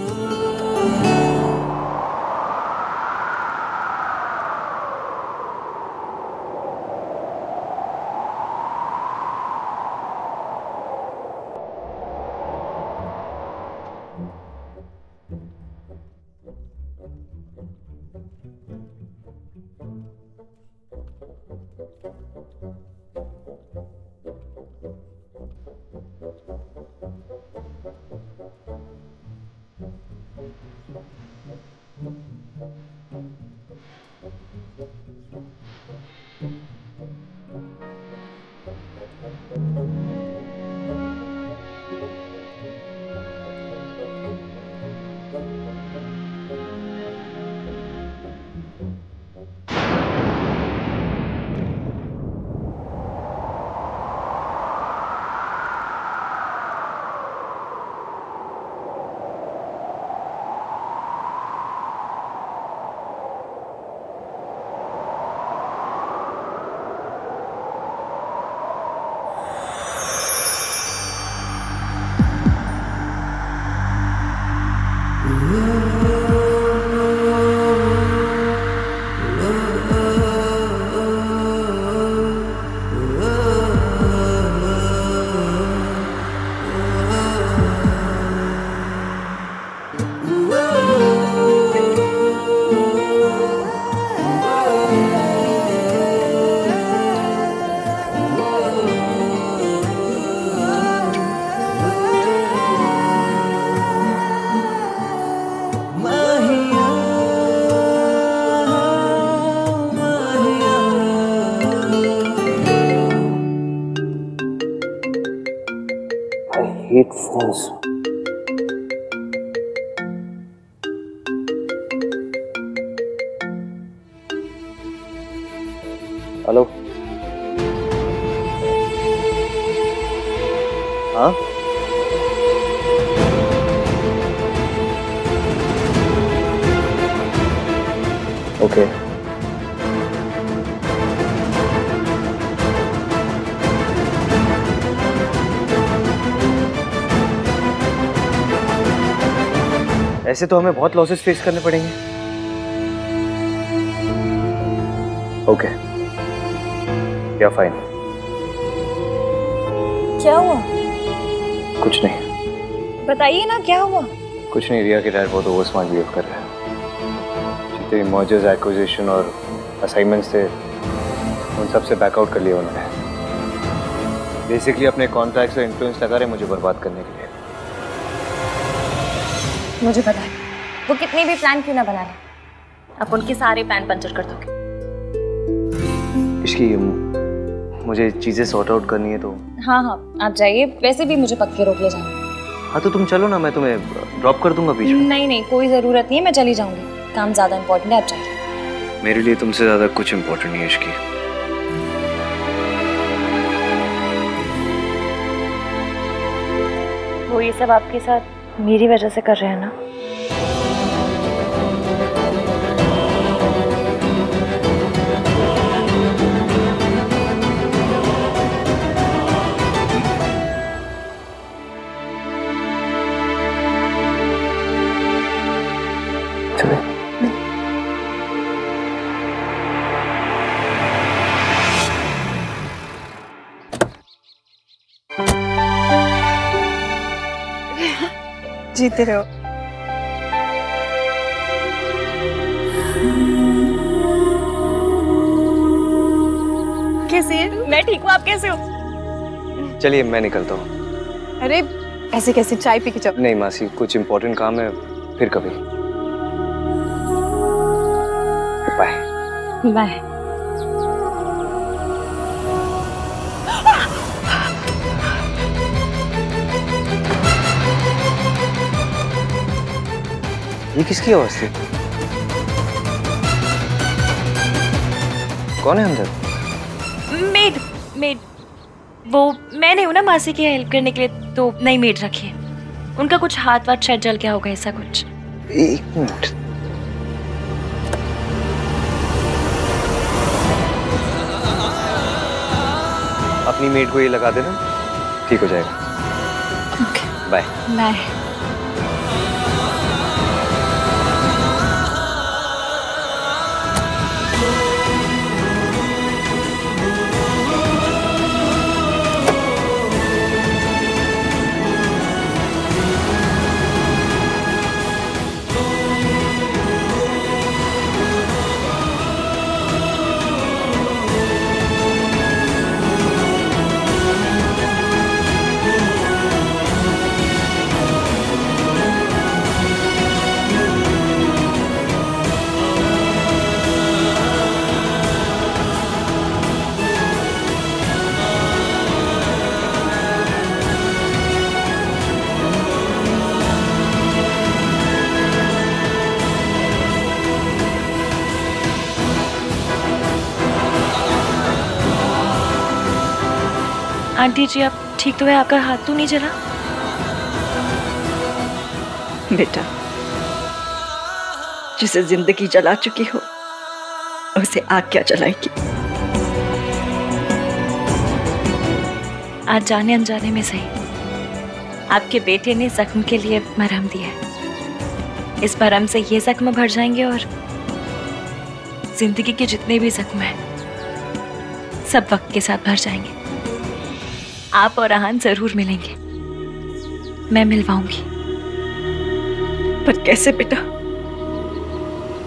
[SPEAKER 2] hate phones. हेलो, हाँ ओके ऐसे तो हमें बहुत लॉसेस फेस करने पड़ेंगे। ओके या फाइन।
[SPEAKER 1] क्या हुआ?
[SPEAKER 2] कुछ नहीं।
[SPEAKER 1] बताइए ना क्या हुआ?
[SPEAKER 2] कुछ नहीं, रिया के डैड बहुत ओवर स्मार्ट बिहेव कर रहे हैं। जितने मर्जर्स, एक्विजिशन और असाइनमेंट्स थे उन सब से बैकआउट कर लिया उन्होंने। बेसिकली अपने कॉन्ट्रैक्ट्स और इन्फ्लुएंस लगा रहे मुझे बर्बाद करने के लिए।
[SPEAKER 1] मुझे पता है वो कितनी भी प्लान क्यों ना बना ले, आप उनके सारे प्लान पंचर कर दोगे।
[SPEAKER 2] इसकी मुझे चीजें सॉर्ट आउट करनी है तो।
[SPEAKER 1] हाँ हाँ आप जाइए, वैसे भी मुझे पक्के रोक ले जाना।
[SPEAKER 2] हाँ तो तुम चलो ना, मैं तुम्हें ड्रॉप कर दूंगा बीच में।
[SPEAKER 1] नहीं नहीं कोई जरूरत नहीं है, मैं चली जाऊंगी, काम ज्यादा इम्पोर्टेंट है, आप जाइए।
[SPEAKER 2] मेरे लिए तुमसे ज्यादा कुछ इम्पोर्टेंट नहीं है इसकी।
[SPEAKER 1] वो ये सब आपके साथ मेरी वजह से कर रहे हैं ना?
[SPEAKER 12] जीते रहो।
[SPEAKER 14] कैसी है?
[SPEAKER 1] मैं ठीक हूँ, आप कैसे हो?
[SPEAKER 2] चलिए मैं निकलता हूँ।
[SPEAKER 14] अरे ऐसे कैसे, चाय पी के जाओ।
[SPEAKER 2] नहीं मासी, कुछ इम्पोर्टेंट काम है, फिर कभी। बाय।
[SPEAKER 1] बाय।
[SPEAKER 2] ये किसकी आवाज थी? कौन है अंदर?
[SPEAKER 1] मेड। मेड वो मैं नहीं हूँ ना मासी की हेल्प करने के लिए, तो नई मेड रखी है। उनका कुछ हाथ वाथ शायद जल गया होगा, ऐसा कुछ।
[SPEAKER 2] एक मिनट। अपनी मेड को ये लगा देना, ठीक हो जाएगा।
[SPEAKER 1] Okay
[SPEAKER 2] bye.
[SPEAKER 1] बाय। आंटी जी आप ठीक तो है? आपका हाथ तो नहीं जला?
[SPEAKER 12] बेटा, जिसे जिंदगी जला चुकी हो उसे आग क्या जलाएगी?
[SPEAKER 1] आज जाने अनजाने में सही, आपके बेटे ने जख्म के लिए मरहम दिया है। इस मरहम से ये जख्म भर जाएंगे और जिंदगी के जितने भी जख्म हैं सब वक्त के साथ भर जाएंगे। आप और आहान जरूर मिलेंगे, मैं मिलवाऊंगी।
[SPEAKER 12] पर कैसे बेटा?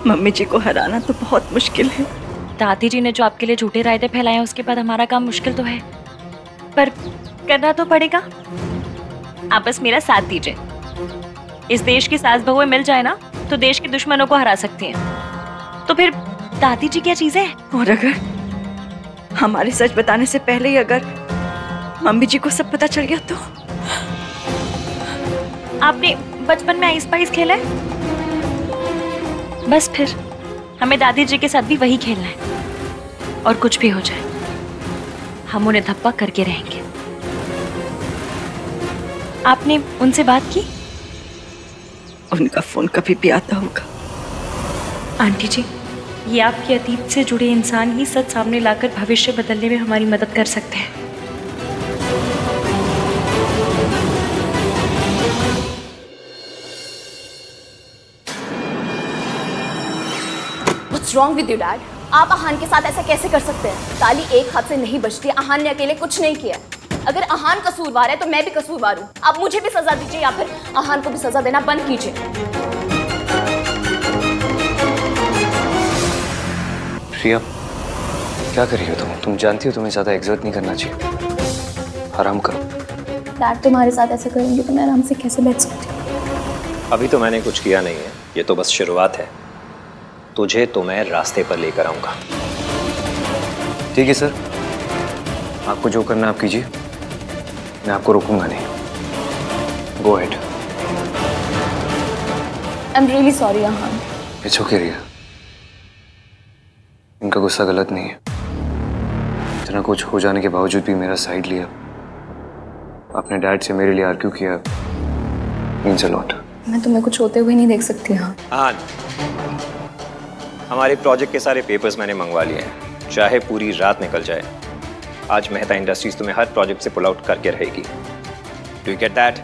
[SPEAKER 12] मम्मी जी को हराना तो बहुत मुश्किल है।
[SPEAKER 1] दादी जी ने जो आपके लिए झूठे रायते फैलाए उसके बाद हमारा काम मुश्किल तो है, पर करना तो पड़ेगा। आप बस मेरा साथ दीजिए। इस देश की सास बहुएं मिल जाए ना तो देश के दुश्मनों को हरा सकती हैं। तो फिर दादी जी क्या चीज है?
[SPEAKER 12] और अगर हमारे सच बताने से पहले ही अगर मम्मी जी को सब पता चल गया तो?
[SPEAKER 1] आपने बचपन में आइस पाइस खेला है? बस फिर हमें दादी जी के साथ भी वही खेलना है। और कुछ भी हो जाए हम उन्हें धप्पा करके रहेंगे। आपने उनसे बात की?
[SPEAKER 12] उनका फोन कभी भी आता होगा।
[SPEAKER 1] आंटी जी, ये आपके अतीत से जुड़े इंसान ही सच सामने लाकर भविष्य बदलने में हमारी मदद कर सकते हैं।
[SPEAKER 6] What's wrong with you, Dad? आप आहान के साथ ऐसा कैसे कर सकते हैं? ताली एक हाथ से नहीं बजती। आहान ने अकेले कुछ नहीं किया। अगर आहान कसूरवार है तो मैं भी कसूरवार हूँ। आप मुझे भी सजा दीजिए या फिर आहान को भी सजा देना बंद कीजिए।
[SPEAKER 2] प्रिया, क्या कर रही हो तुम? तुम जानती हो तुम्हें ज्यादा एग्जर्ट नहीं करना चाहिए। आराम करो।
[SPEAKER 6] डैड तुम्हारे साथ ऐसा करेंगे तो मैं आराम से कैसे बैठ सकती हूँ?
[SPEAKER 13] अभी तो मैंने कुछ किया नहीं है, ये तो बस शुरुआत है। तुझे तो मैं रास्ते पर लेकर आऊंगा।
[SPEAKER 2] ठीक है सर, आपको जो करना आप कीजिए, मैं आपको रोकूंगा नहीं। Go ahead.
[SPEAKER 6] I am really sorry Aahan.
[SPEAKER 2] It's okay Riya, इनका गुस्सा गलत नहीं है। इतना कुछ हो जाने के बावजूद भी मेरा साइड लिया, अपने डैड से मेरे लिए आर्ग्यू किया, मीन्स अ लॉट।
[SPEAKER 6] मैं तुम्हें कुछ होते हुए नहीं देख सकती। हाँ,
[SPEAKER 13] हमारे प्रोजेक्ट के सारे पेपर्स मैंने मंगवा लिए हैं, चाहे पूरी रात निकल जाए। आज मेहता इंडस्ट्रीज तुम्हें हर प्रोजेक्ट से पुल आउट करके रहेगी। Do you get that?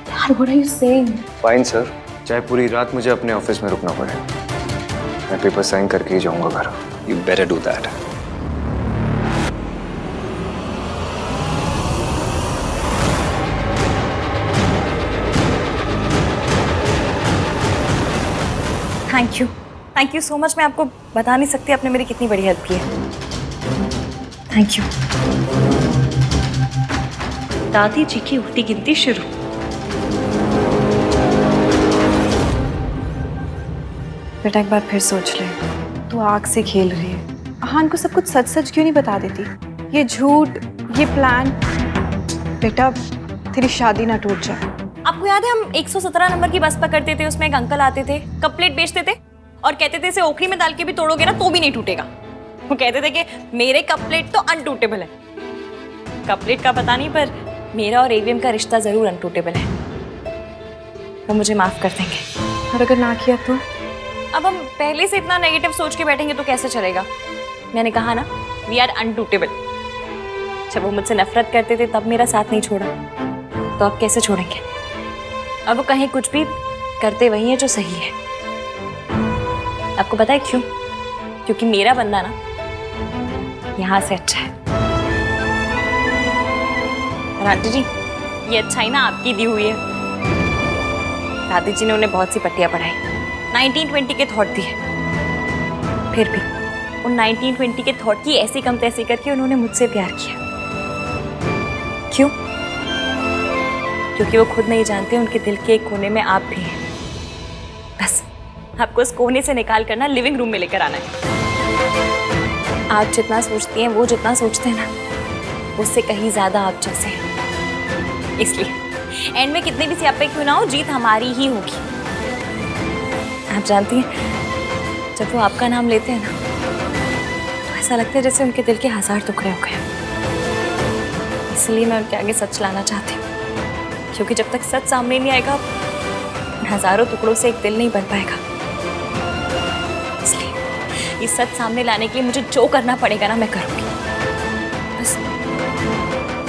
[SPEAKER 6] Dad, what are you saying?
[SPEAKER 2] Fine sir, चाहे पूरी रात मुझे अपने ऑफिस में रुकना पड़े, मैं पेपर साइन करके ही जाऊंगा घर।
[SPEAKER 13] You better do that.
[SPEAKER 1] Thank you so much. मैं आपको बता नहीं सकती आपने मेरी कितनी बड़ी हेल्प की है। Thank you.
[SPEAKER 8] दादी जी की उल्टी गिनती शुरू।
[SPEAKER 1] बेटा एक बार फिर सोच ले, तू आग से खेल रही है। आहान को सब कुछ सच सच क्यों नहीं बता देती? ये झूठ, ये प्लान। बेटा तेरी शादी ना टूट जाए। आपको याद है हम 117 नंबर की बस पकड़ते थे, उसमें एक अंकल आते थे, कप प्लेट बेचते थे और कहते थे इसे ओखरी में डाल के भी तोड़ोगे ना तो भी नहीं टूटेगा। वो कहते थे कि मेरे कप प्लेट तो अनटूटेबल है। कप प्लेट का पता नहीं, पर मेरा और एवीएम का रिश्ता जरूर अनटूटेबल है। वो मुझे माफ कर देंगे।
[SPEAKER 12] और अगर ना किया तो?
[SPEAKER 1] अब हम पहले से इतना नेगेटिव सोच के बैठेंगे तो कैसे चलेगा? मैंने कहा ना, वी आर अनटूटेबल। जब वो मुझसे नफरत करते थे तब मेरा साथ नहीं छोड़ा, तो अब कैसे छोड़ेंगे? अब वो कहीं कुछ भी करते वही है जो सही है। आपको पता है क्यों? क्योंकि मेरा बंदा ना यहाँ से अच्छा है। और आंटी जी, ये अच्छाई ना आपकी दी हुई है। दादी जी ने उन्हें बहुत सी पट्टियां पढ़ाई, 1920 के थॉट दिए, फिर भी उन 1920 के थॉट की ऐसी कम तैसी करके उन्होंने मुझसे प्यार किया। क्यों? क्योंकि वो खुद नहीं जानते उनके दिल के एक कोने में आप भी हैं। बस आपको उस कोने से निकाल कर ना लिविंग रूम में लेकर आना है। आप जितना सोचती हैं, वो जितना सोचते हैं ना, उससे कहीं ज्यादा आप जैसे हैं। इसलिए एंड में कितने भी सियापे क्यों ना हो, जीत हमारी ही होगी। आप जानती हैं, जब वो आपका नाम लेते हैं ना, तो ऐसा लगता है जैसे उनके दिल के 1000 टुकड़े हो गए। इसलिए मैं उनके आगे सच लाना चाहती हूँ, क्योंकि जब तक सच सामने नहीं आएगा, हजारों टुकड़ों से एक दिल नहीं बन पाएगा। इसलिए इस सच सामने लाने के लिए मुझे जो करना पड़ेगा ना, मैं करूँगी। बस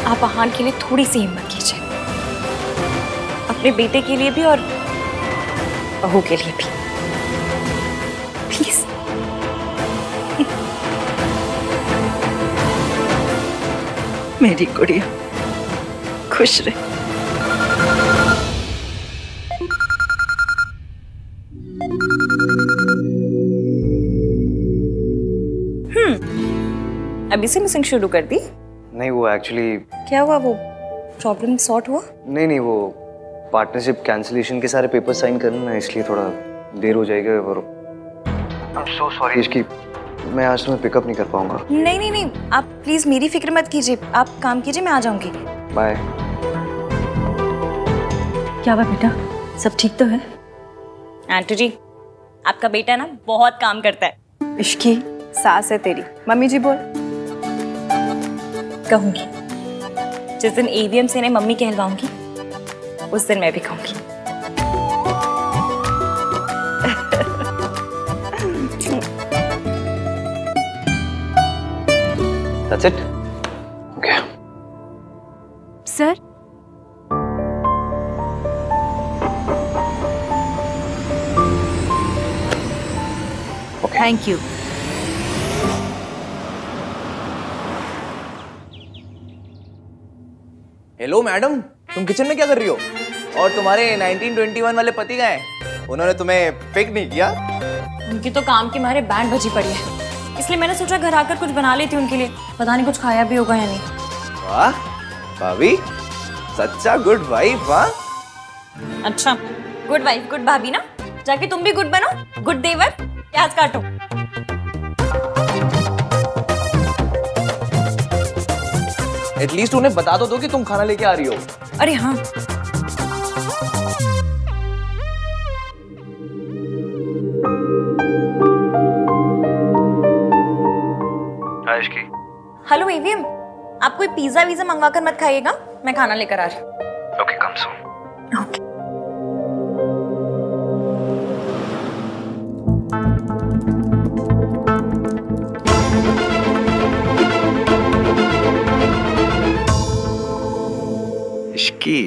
[SPEAKER 1] आप आहान के लिए थोड़ी सी हिम्मत कीजिए, अपने बेटे के लिए भी और बहू के लिए भी, प्लीज।
[SPEAKER 12] मेरी गुड़िया खुश रहे।
[SPEAKER 1] अभी से मिसिंग शुरू कर दी?
[SPEAKER 2] नहीं, वो एक्चुअली
[SPEAKER 1] क्या हुआ? वो प्रॉब्लम सॉर्ट हुआ?
[SPEAKER 2] नहीं, वो पार्टनरशिप कैंसिलेशन के सारे पेपर साइन करना ना, इसलिए थोड़ा देर हो जाएगा। और आई एम सो सॉरी इसकी, मैं आज तुम्हें पिकअप नहीं कर पाऊंगा।
[SPEAKER 1] नहीं, आप प्लीज मेरी फिक्र मत कीजिए, आप काम कीजिए, मैं आ जाऊंगी।
[SPEAKER 2] बाय।
[SPEAKER 1] क्या हुआ बेटा, सब ठीक तो है? आंटी जी, आपका बेटा ना बहुत काम करता है।
[SPEAKER 12] इश्की सास है तेरी। मम्मी जी बोल।
[SPEAKER 1] कहूंगी, जिस दिन एवीएम से इन्हें मम्मी कहलवाऊंगी, उस दिन मैं भी कहूंगी।
[SPEAKER 2] That's it? Okay.
[SPEAKER 8] Sir, thank you.
[SPEAKER 13] Hello madam, तुम किचन में क्या कर रही हो? और तुम्हारे 1921 वाले पति गए हैं? उन्होंने तुम्हें पिक नहीं किया?
[SPEAKER 1] उनकी तो काम के मारे बैंड बजी पड़ी है, इसलिए मैंने सोचा घर आकर कुछ बना लेती उनके लिए। पता नहीं कुछ खाया भी होगा या नहीं।
[SPEAKER 13] वाह भाभी, सच्चा गुड वाइफ। वाह,
[SPEAKER 1] अच्छा गुड वाइफ गुड भाभी ना, जाके तुम भी गुड बनो। गुड देवर, प्याज काटो।
[SPEAKER 13] एटलीस्ट उन्हें बता तो दो कि तुम खाना लेके आ रही हो।
[SPEAKER 1] अरे हाँ, हेलो एवीएम, आप कोई पिज्जा वीजा मंगवा कर मत खाइएगा, मैं खाना लेकर आ रही हूँ।
[SPEAKER 2] ओके, कम सून।
[SPEAKER 1] ओके।
[SPEAKER 2] इश्की